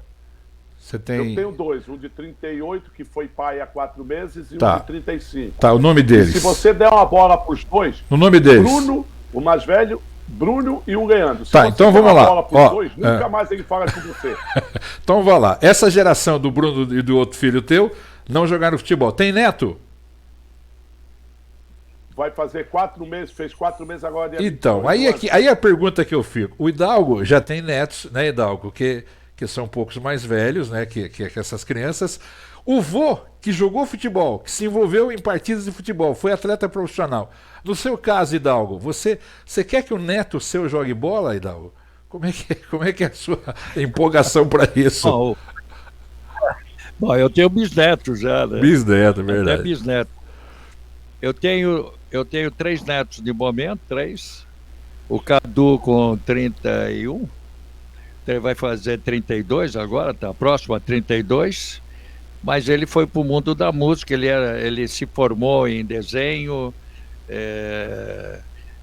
Você tem...
Eu tenho 2, um de 38, que foi pai há 4 meses, e
Tá.
um de 35.
Tá, o nome deles.
Se você der uma bola pros dois,
O nome deles.
Bruno, o mais velho, Bruno e o Leandro. Se
Tá,
você
então
der
vamos
uma
lá.
bola pros
Ó,
dois, nunca mais ele fala com você.
Então vai lá. Essa geração do Bruno e do outro filho teu não jogaram futebol. Tem neto?
Vai fazer 4 meses, fez 4 meses agora.
Então, aí a pergunta que eu fico. O Hidalgo já tem netos, né, Hidalgo? Que são um poucos mais velhos, né, que essas crianças. O vô, que jogou futebol, que se envolveu em partidas de futebol, foi atleta profissional. No seu caso, Hidalgo, você quer que o neto seu jogue bola, Hidalgo? Como é que é a sua empolgação para isso?
Bom, eu tenho bisnetos já, né?
Bisneto, verdade.
Até bisneto. Eu tenho 3 netos de momento, 3. O Cadu com 31, Ele vai fazer 32 agora, está próximo a 32, mas ele foi para o mundo da música, ele se formou em desenho,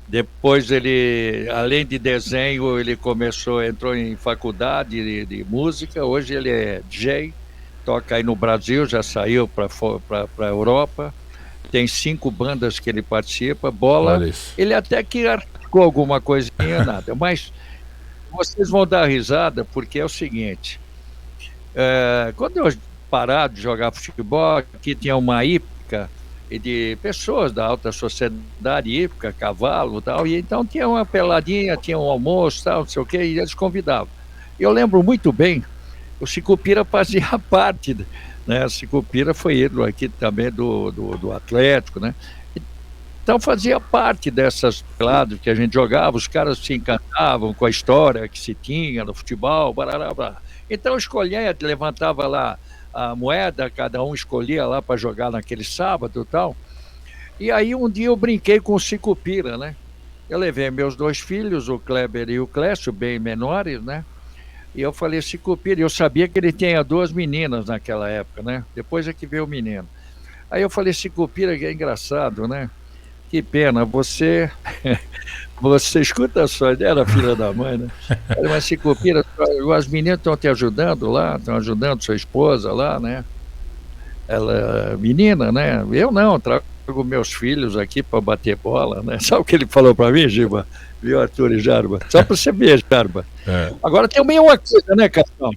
depois ele, além de desenho, ele entrou em faculdade de música, hoje ele é DJ, toca aí no Brasil, já saiu para a Europa, tem 5 bandas que ele participa, bola, ele até que articou alguma coisinha, nada, mas vocês vão dar risada, porque é o seguinte, quando eu parar de jogar futebol, aqui tinha uma hípica de pessoas da alta sociedade, hípica, cavalo e tal, e então tinha uma peladinha, tinha um almoço, tal, não sei o quê, e eles convidavam. Eu lembro muito bem, o Sicupira fazia parte, né? O Sicupira foi ídolo aqui também do Atlético, né? Então fazia parte dessas peladas que a gente jogava, os caras se encantavam com a história que se tinha no futebol, barará. Então escolhia, levantava lá a moeda, cada um escolhia lá para jogar naquele sábado e tal. E aí um dia eu brinquei com o Sicupira, né? Eu levei meus 2 filhos, o Kleber e o Clécio, bem menores, né? E eu falei, Sicupira, eu sabia que ele tinha 2 meninas naquela época, né? Depois é que veio o menino. Aí eu falei, Sicupira, que é engraçado, né? Que pena, você escuta só, era filha da mãe, né? Mas Sicupira, as meninas estão te ajudando lá, estão ajudando sua esposa lá, né? Ela, menina, né? Eu não, trago meus filhos aqui para bater bola, né? Sabe o que ele falou para mim, Giba? Viu, Arthur e Jarba? Só para você ver, Jarba. Agora tem uma coisa, né, Castão?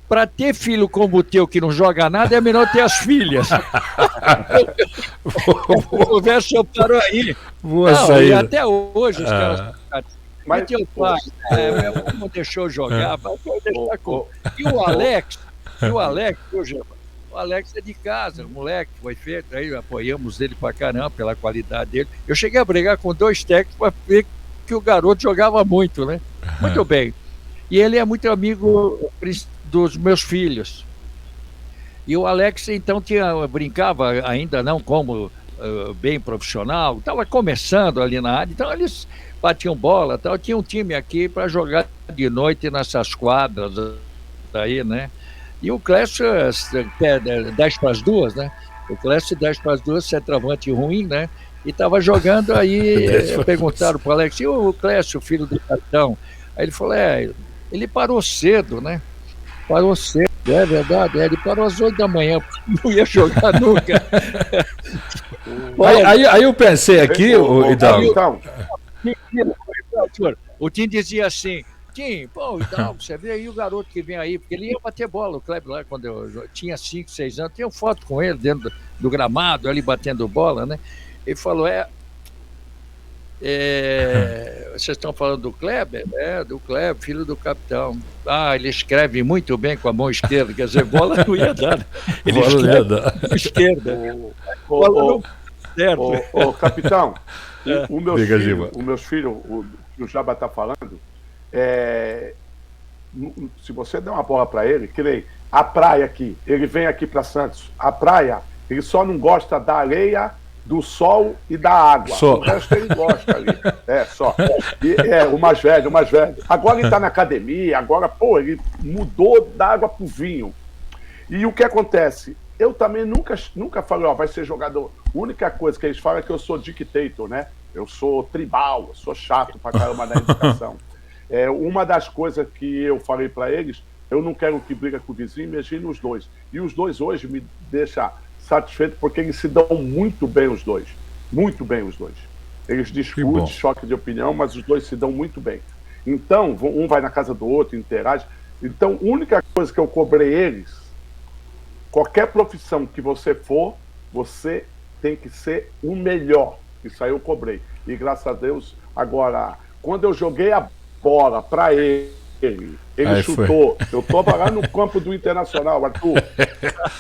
Para ter filho como o teu que não joga nada, é melhor ter as filhas. O conversa eu paro aí. E até hoje os caras. Mas teu pai não deixou jogar, mas foi deixar com. E o Alex, o Alex é de casa, o moleque foi feito, aí apoiamos ele pra caramba pela qualidade dele. Eu cheguei a brigar com 2 técnicos para ver que o garoto jogava muito, né? Muito bem. E ele é muito amigo dos meus filhos. E o Alex, então, brincava ainda não como bem profissional, estava começando ali na área, então eles batiam bola, tal. Tinha um time aqui para jogar de noite nessas quadras aí, né? E o Clécio, 10 para as 2, né? O Clécio, 10 para as 2, centroavante ruim, né? E estava jogando aí, perguntaram para o Alex, e o Clécio, filho do capitão? Aí ele falou, ele parou cedo, né? Parou cedo, é verdade, ele parou às 8 da manhã, não ia jogar nunca.
Aí eu pensei aqui,
então.
O Tim dizia assim, Tim, Hidalgo, você vê aí o garoto que vem aí, porque ele ia bater bola, o Kleber lá, quando eu tinha 5, 6 anos, tinha uma foto com ele dentro do gramado, ali batendo bola, né? Ele falou, vocês estão falando do Kleber? Do Kleber, filho do capitão. Ele escreve muito bem com a mão esquerda, quer dizer, bola não ia dar. Ele escreve com a mão esquerda.
Capitão, o meus filhos, o que o Jaba está falando, se você der uma bola para ele, que nem a praia aqui, ele vem aqui para Santos, a praia, ele só não gosta da areia, do sol e da água. O resto ele gosta ali. Só. O mais velho. Agora ele está na academia, agora, ele mudou da água pro vinho. E o que acontece? Eu também nunca falei, vai ser jogador. A única coisa que eles falam é que eu sou dictator, né? Eu sou tribal, eu sou chato pra caramba na educação. Uma das coisas que eu falei para eles, eu não quero que briga com o vizinho, imagine os 2. E os 2 hoje me deixam satisfeito porque eles se dão muito bem os 2. Muito bem os 2. Eles discutem, choque de opinião, mas os 2 se dão muito bem. Então, um vai na casa do outro, interage. Então, a única coisa que eu cobrei eles, qualquer profissão que você for, você tem que ser o melhor. Isso aí eu cobrei. E graças a Deus, agora, quando eu joguei a bola para ele chutou. Eu estava lá no campo do Internacional, Arthur.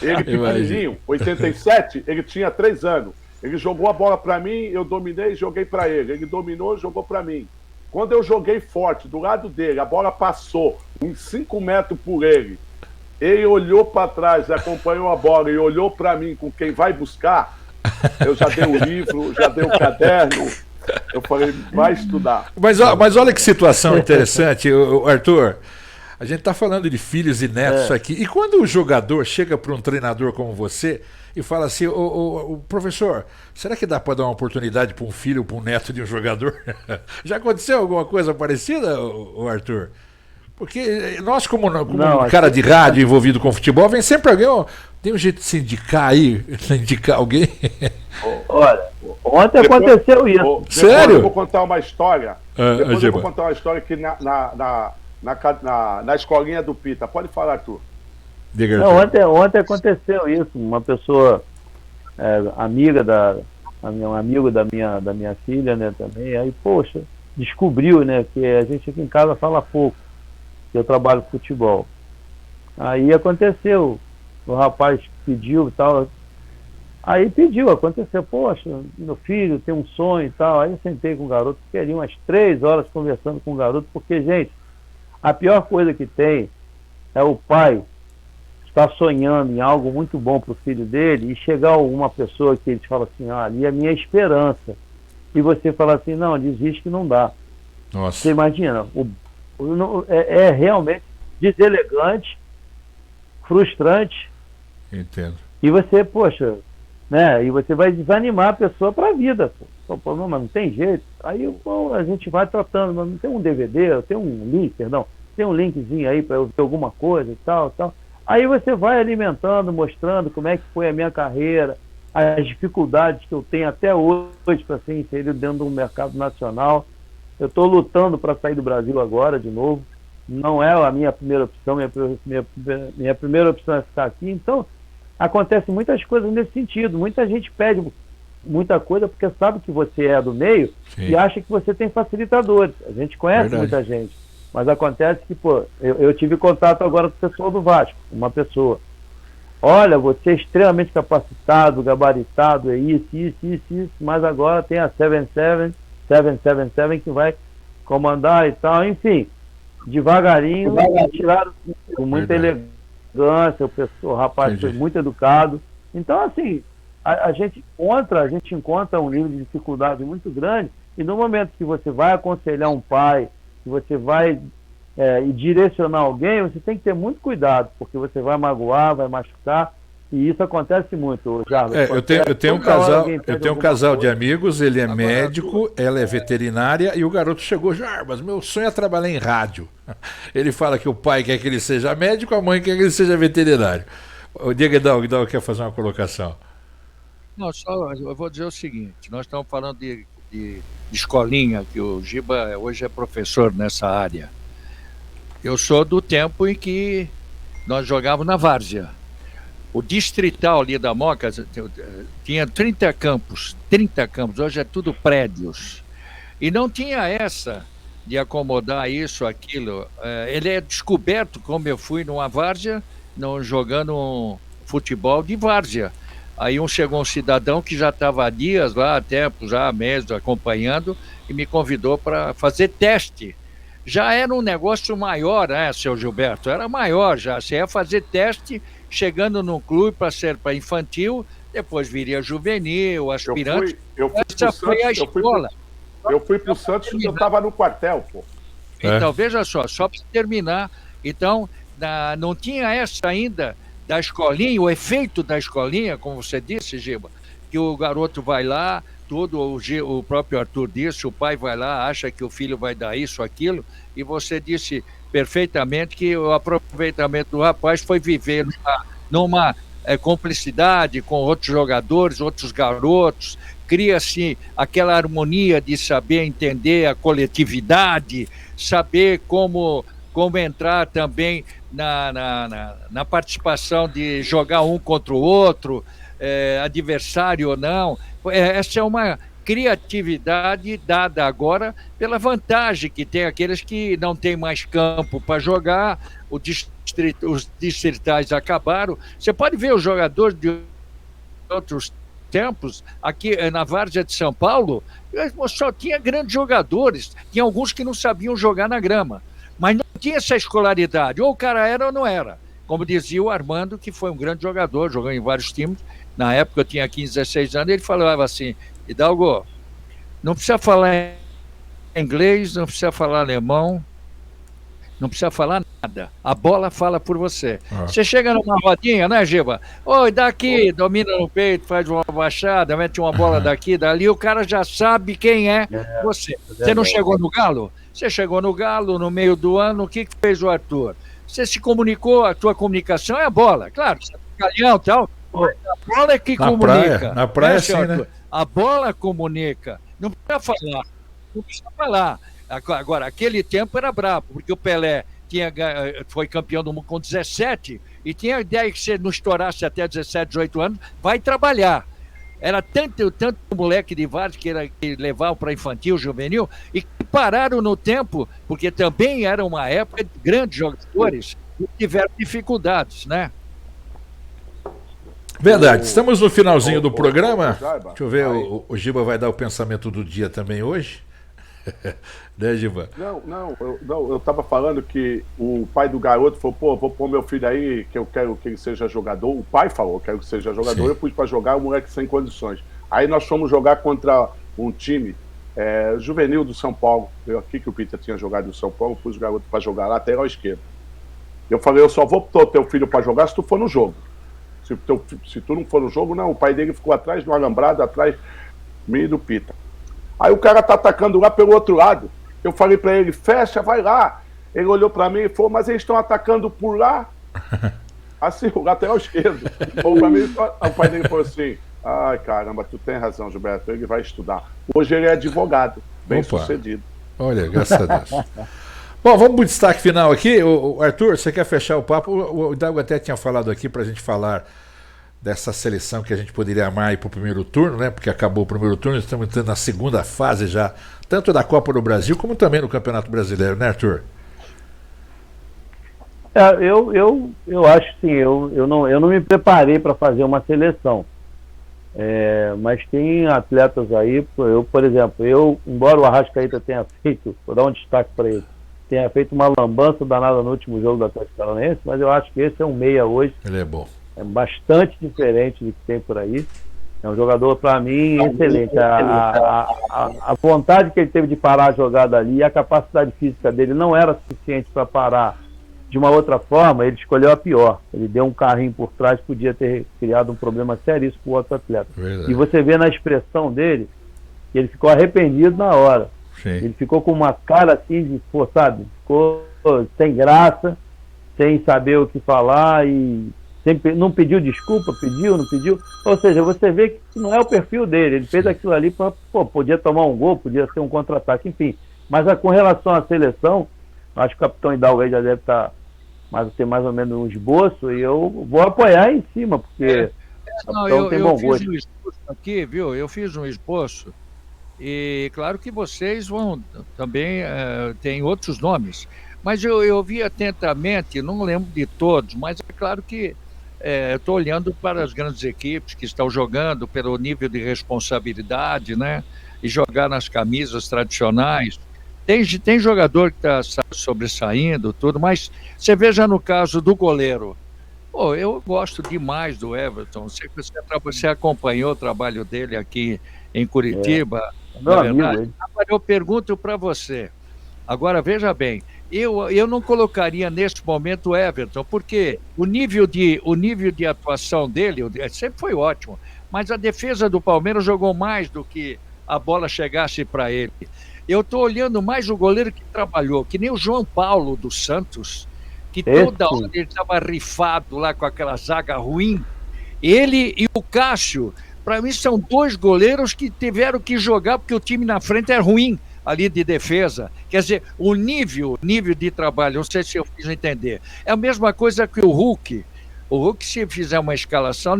Ele pequenininho, 87, ele tinha 3 anos. Ele jogou a bola para mim, eu dominei e joguei para ele. Ele dominou e jogou para mim. Quando eu joguei forte do lado dele, a bola passou uns 5 metros por ele. Ele olhou para trás, acompanhou a bola e olhou para mim com quem vai buscar. Eu já dei o livro, já dei o caderno. Eu falei, vai estudar.
Mas olha que situação interessante, Arthur. A gente está falando de filhos e netos aqui. E quando o jogador chega para um treinador como você e fala assim, ô, professor, será que dá para dar uma oportunidade para um filho ou para um neto de um jogador? Já aconteceu alguma coisa parecida, ô Arthur? Porque nós, como um cara de rádio envolvido com futebol, vem sempre alguém, tem um jeito de se indicar aí, indicar alguém.
Olha, ontem aconteceu isso.
Sério?
Eu vou contar uma história. Depois eu vou contar uma história que na escolinha do Pita. Pode falar, Arthur.
Diga,
não, ontem aconteceu isso. Uma pessoa amigo da minha filha, né, também. Aí, poxa, descobriu, né, que a gente aqui em casa fala pouco, que eu trabalho com futebol. Aí aconteceu, o rapaz pediu e tal. Aí aconteceu, poxa, meu filho tem um sonho e tal. Aí eu sentei com o garoto, fiquei ali umas 3 horas conversando com o garoto, porque, gente, a pior coisa que tem é o pai estar sonhando em algo muito bom para o filho dele e chegar alguma pessoa que ele te fala assim, ali é a minha esperança. E você fala assim, não, desiste que não dá.
Nossa.
Você imagina, é realmente deselegante, frustrante.
Entendo.
E você, poxa, né? E você vai desanimar a pessoa para a vida. Pô, não, mas não tem jeito. Aí a gente vai tratando, mas não tem um DVD, tem um link, tem um linkzinho aí para eu ver alguma coisa e tal. Aí você vai alimentando, mostrando como é que foi a minha carreira, as dificuldades que eu tenho até hoje para ser inserido dentro de um mercado nacional. Eu estou lutando para sair do Brasil agora, de novo. Não é a minha primeira opção, minha primeira opção é ficar aqui. Então, acontece muitas coisas nesse sentido. Muita gente pede muita coisa porque sabe que você é do meio. Sim. E acha que você tem facilitadores. A gente conhece muita gente. Mas acontece que, eu tive contato agora com o pessoal do Vasco, uma pessoa. Olha, você é extremamente capacitado, gabaritado, é isso, mas agora tem a 777 que vai comandar e tal, enfim, devagarinho, tiraram com muita elegância, o rapaz foi muito educado. Então, assim, a gente encontra um nível de dificuldade muito grande, e no momento que você vai aconselhar um pai, que você vai e direcionar alguém, você tem que ter muito cuidado, porque você vai magoar, vai machucar, e isso acontece muito, Jarvis.
Eu tenho um casal de amigos, ele é médico, ela é veterinária, e o garoto chegou, Jarbas, meu sonho é trabalhar em rádio. Ele fala que o pai quer que ele seja médico, a mãe quer que ele seja veterinário. O Guedal quer fazer uma colocação.
Não, só eu vou dizer o seguinte, nós estamos falando de escolinha, que o Giba hoje é professor nessa área. Eu sou do tempo em que nós jogávamos na várzea. O distrital ali da Moca tinha 30 campos, hoje é tudo prédios. E não tinha essa de acomodar isso, aquilo. Ele é descoberto, como eu fui numa várzea, jogando futebol de várzea. Aí chegou um cidadão que já estava há dias lá, há tempos, há meses, acompanhando, e me convidou para fazer teste. Já era um negócio maior, né, seu Gilberto? Era maior já. Você ia fazer teste chegando num clube para infantil, depois viria juvenil, aspirante. Essa foi a escola.
Eu fui para o Santos e eu estava no quartel, pô.
Então, veja só para terminar. Então, não tinha essa ainda da escolinha, o efeito da escolinha, como você disse, Giba, que o garoto vai lá, o próprio Arthur disse, o pai vai lá, acha que o filho vai dar isso, aquilo, e você disse perfeitamente que o aproveitamento do rapaz foi viver numa cumplicidade com outros jogadores, outros garotos, cria-se aquela harmonia de saber entender a coletividade, saber como entrar também na participação de jogar um contra o outro, adversário ou não. Essa é uma criatividade dada agora pela vantagem que tem aqueles que não têm mais campo para jogar, os distritais acabaram. Você pode ver os jogadores de outros tempos, aqui na Várzea de São Paulo, só tinha grandes jogadores, tinha alguns que não sabiam jogar na grama, mas não tinha essa escolaridade, ou o cara era ou não era. Como dizia o Armando, que foi um grande jogador, jogou em vários times. Na época eu tinha 15, 16 anos, ele falava assim, Hidalgo, não precisa falar inglês, não precisa falar alemão, Não precisa falar nada. A bola fala por você. Você chega numa rodinha, né, Giba? Oi, daqui, domina no peito, faz uma baixada, mete uma bola daqui, dali, o cara já sabe quem é você. Você não chegou no Galo? Você chegou no Galo no meio do ano, o que fez o Arthur? Você se comunicou, a tua comunicação é a bola. Claro, você é calhão e tal, mas a bola é que comunica.
Na praia sim, né?
A bola comunica. Não precisa falar. Não precisa falar. Agora, aquele tempo era brabo, porque o Pelé foi campeão do mundo com 17 e tinha a ideia que se não estourasse até 17, 18 anos, vai trabalhar. Era tanto moleque de vários que levavam para infantil, juvenil, e que pararam no tempo, porque também era uma época de grandes jogadores que tiveram dificuldades, né?
Verdade, estamos no finalzinho do programa. Deixa eu ver, o Giba vai dar o pensamento do dia também hoje. Né, Giba?
Não, eu estava falando que o pai do garoto falou, pô, vou pôr meu filho aí, que eu quero que ele seja jogador. O pai falou, quero que seja jogador. Sim. Eu pus para jogar, o moleque sem condições. Aí nós fomos jogar contra um time juvenil do São Paulo. Aqui que o Peter tinha jogado no São Paulo, pus o garoto para jogar lateral esquerdo. Eu falei, eu só vou pôr teu filho para jogar se tu for no jogo. Se tu não for no jogo, não. O pai dele ficou atrás do alambrado, atrás do Peter. Aí o cara tá atacando lá pelo outro lado. Eu falei pra ele, fecha, vai lá. Ele olhou pra mim e falou, mas eles estão atacando por lá? Assim, o lateral esquerdo. Pra mim, o pai dele falou assim, ai caramba, tu tem razão, Gilberto, ele vai estudar. Hoje ele é advogado, bem sucedido.
Olha, graças a Deus. Bom, vamos pro destaque final aqui. O Arthur, você quer fechar o papo? O Dago até tinha falado aqui pra gente falar dessa seleção que a gente poderia amar para o primeiro turno, né? Porque acabou o primeiro turno, estamos entrando na segunda fase já, tanto da Copa do Brasil como também no Campeonato Brasileiro, né, Arthur?
Eu acho sim, eu não me preparei para fazer uma seleção. Mas tem atletas aí, por exemplo, embora o Arrascaeta tenha feito, vou dar um destaque para ele, tenha feito uma lambança danada no último jogo do Atlético Paranaense, mas eu acho que esse é um meia hoje.
Ele é bom.
É bastante diferente do que tem por aí. É um jogador, para mim, excelente. A vontade que ele teve de parar a jogada ali e a capacidade física dele não era suficiente para parar de uma outra forma, ele escolheu a pior. Ele deu um carrinho por trás, podia ter criado um problema seríssimo para o outro atleta.
Verdade.
E você vê na expressão dele que ele ficou arrependido na hora.
Sim.
Ele ficou com uma cara assim, ficou sem graça, sem saber o que falar e não pediu desculpa, não pediu. Ou seja, você vê que não é o perfil dele. Ele fez aquilo ali para, podia tomar um gol, podia ser um contra-ataque, enfim. Mas com relação à seleção, acho que o capitão Hidalgo aí já deve ter mais ou menos um esboço e eu vou apoiar em cima, porque tem bom gosto.
Eu fiz um esboço aqui, viu? Eu fiz um esboço e claro que vocês vão também tem outros nomes, mas eu vi atentamente, não lembro de todos, mas é claro que estou olhando para as grandes equipes que estão jogando pelo nível de responsabilidade, né? E jogar nas camisas tradicionais. Tem jogador que está sobressaindo, tudo, mas você veja no caso do goleiro. Pô, eu gosto demais do Everton. Você acompanhou o trabalho dele aqui em Curitiba, na verdade. Agora eu pergunto para você. Agora, veja bem, eu não colocaria neste momento o Everton, porque o nível de atuação dele sempre foi ótimo, mas a defesa do Palmeiras jogou mais do que a bola chegasse para ele. Eu estou olhando mais o goleiro que trabalhou, que nem o João Paulo dos Santos, que toda hora ele estava rifado lá com aquela zaga ruim. Ele e o Cássio, para mim, são dois goleiros que tiveram que jogar porque o time na frente é ruim ali de defesa. Quer dizer, o nível de trabalho, não sei se eu fiz entender, é a mesma coisa que o Hulk. O Hulk, se fizer uma escalação,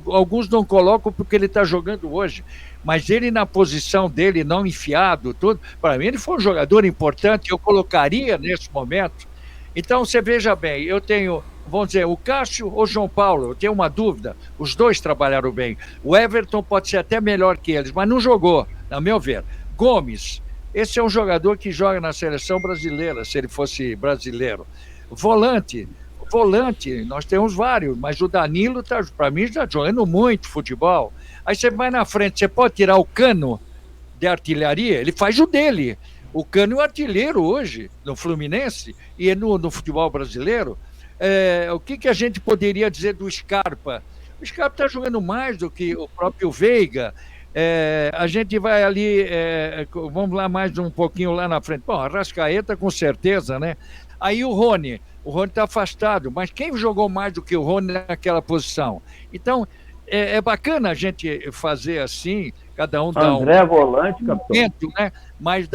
alguns não colocam porque ele está jogando hoje, mas ele na posição dele, não enfiado, tudo, para mim ele foi um jogador importante, eu colocaria nesse momento. Então você veja bem, eu tenho, vamos dizer, o Cássio ou o João Paulo, eu tenho uma dúvida, os dois trabalharam bem. O Everton pode ser até melhor que eles, mas não jogou, a meu ver. Gomes, esse é um jogador que joga na seleção brasileira, se ele fosse brasileiro. Volante, nós temos vários, mas o Danilo, para mim, está jogando muito futebol. Aí você vai na frente, você pode tirar o Cano de artilharia, ele faz o dele. O Cano é o artilheiro hoje no Fluminense e no futebol brasileiro. O que a gente poderia dizer do Scarpa? O Scarpa está jogando mais do que o próprio Veiga. A gente vai ali, vamos lá mais um pouquinho lá na frente. Bom, Arrascaeta com certeza, né? Aí o Rony está afastado, mas quem jogou mais do que o Rony naquela posição? Então, é bacana a gente fazer assim, cada um dá
André volante, capitão.
momento, né? Mas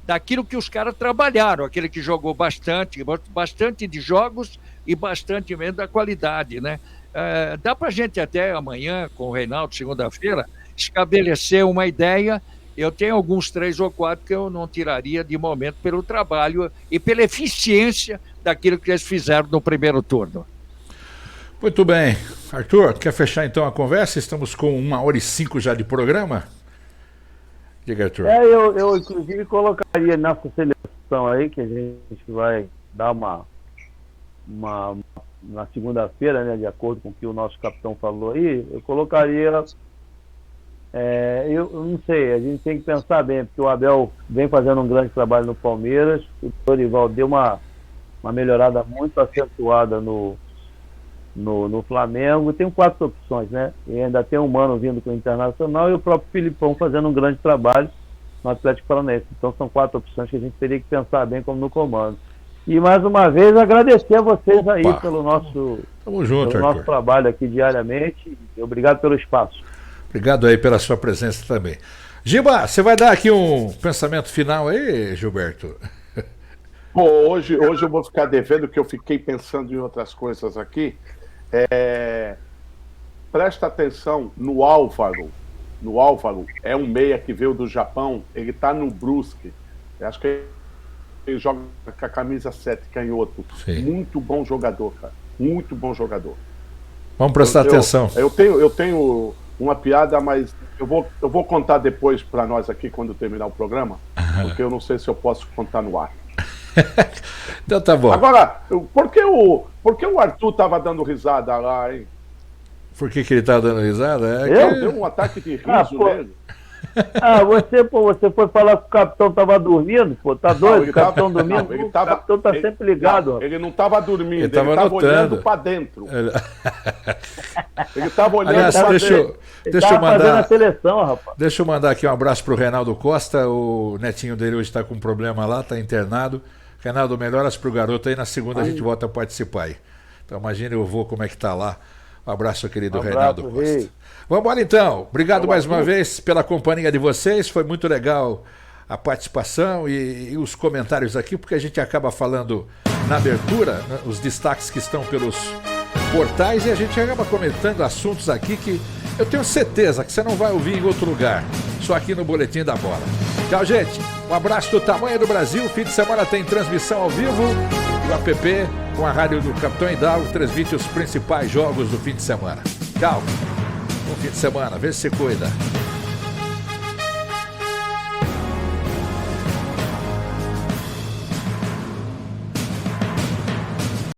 daquilo que os caras trabalharam, aquele que jogou bastante de jogos e bastante mesmo da qualidade, né? Dá para a gente até amanhã, com o Reinaldo, segunda-feira, estabelecer uma ideia. Eu tenho alguns 3 ou 4 que eu não tiraria de momento pelo trabalho e pela eficiência daquilo que eles fizeram no primeiro turno.
Muito bem. Arthur, quer fechar então a conversa? Estamos com 1h05 já de programa. Diga, Arthur.
Eu inclusive colocaria nessa seleção aí, que a gente vai dar uma na segunda-feira, né, de acordo com o que o nosso capitão falou aí, eu colocaria, eu não sei, a gente tem que pensar bem, porque o Abel vem fazendo um grande trabalho no Palmeiras, o Dorival deu uma melhorada muito acentuada no Flamengo, tem 4 opções, né, e ainda tem um Mano vindo com o Internacional e o próprio Filipão fazendo um grande trabalho no Atlético Paranaense. Então são 4 opções que a gente teria que pensar bem como no comando. E mais uma vez agradecer a vocês aí pelo nosso trabalho aqui diariamente. E obrigado pelo espaço.
Obrigado aí pela sua presença também. Giba, você vai dar aqui um pensamento final aí, Gilberto?
Bom, hoje eu vou ficar devendo, que eu fiquei pensando em outras coisas aqui. Presta atenção no Álvaro. No Álvaro, é um meia que veio do Japão, ele está no Brusque. Eu acho que ele joga com a camisa 7, canhoto. Sim. Muito bom jogador, cara. Muito bom jogador.
Vamos prestar atenção.
Eu tenho uma piada, mas eu vou contar depois para nós aqui, quando terminar o programa, porque eu não sei se eu posso contar no ar.
Então tá bom.
Agora, por que o Arthur tava dando risada lá, hein?
Por que ele tá dando risada?
Deu um ataque de riso nele.
Você foi falar que o capitão tava dormindo, pô, tá doido? O capitão dormindo? O capitão tá sempre ligado.
Ele não tava dormindo, ele tava olhando pra dentro. Ele tava olhando pra dentro.
Deixa eu mandar
fazendo a seleção, rapaz.
Deixa eu mandar aqui um abraço pro Reinaldo Costa, o netinho dele hoje tá com um problema lá, tá internado. Reinaldo, melhoras pro garoto aí, na segunda a gente volta a participar aí. Então imagina eu vou como é que tá lá. Um abraço, querido Reinaldo Costa. Vamos embora então. Obrigado mais uma vez pela companhia de vocês. Foi muito legal a participação e os comentários aqui, porque a gente acaba falando na abertura, né, os destaques que estão pelos portais, e a gente acaba comentando assuntos aqui que eu tenho certeza que você não vai ouvir em outro lugar, só aqui no Boletim da Bola. Tchau, gente. Um abraço do tamanho do Brasil. Fim de semana tem transmissão ao vivo. O app com a rádio do Capitão Hidalgo transmite os principais jogos do fim de semana. Tchau. Bom fim de semana. Vê se você cuida.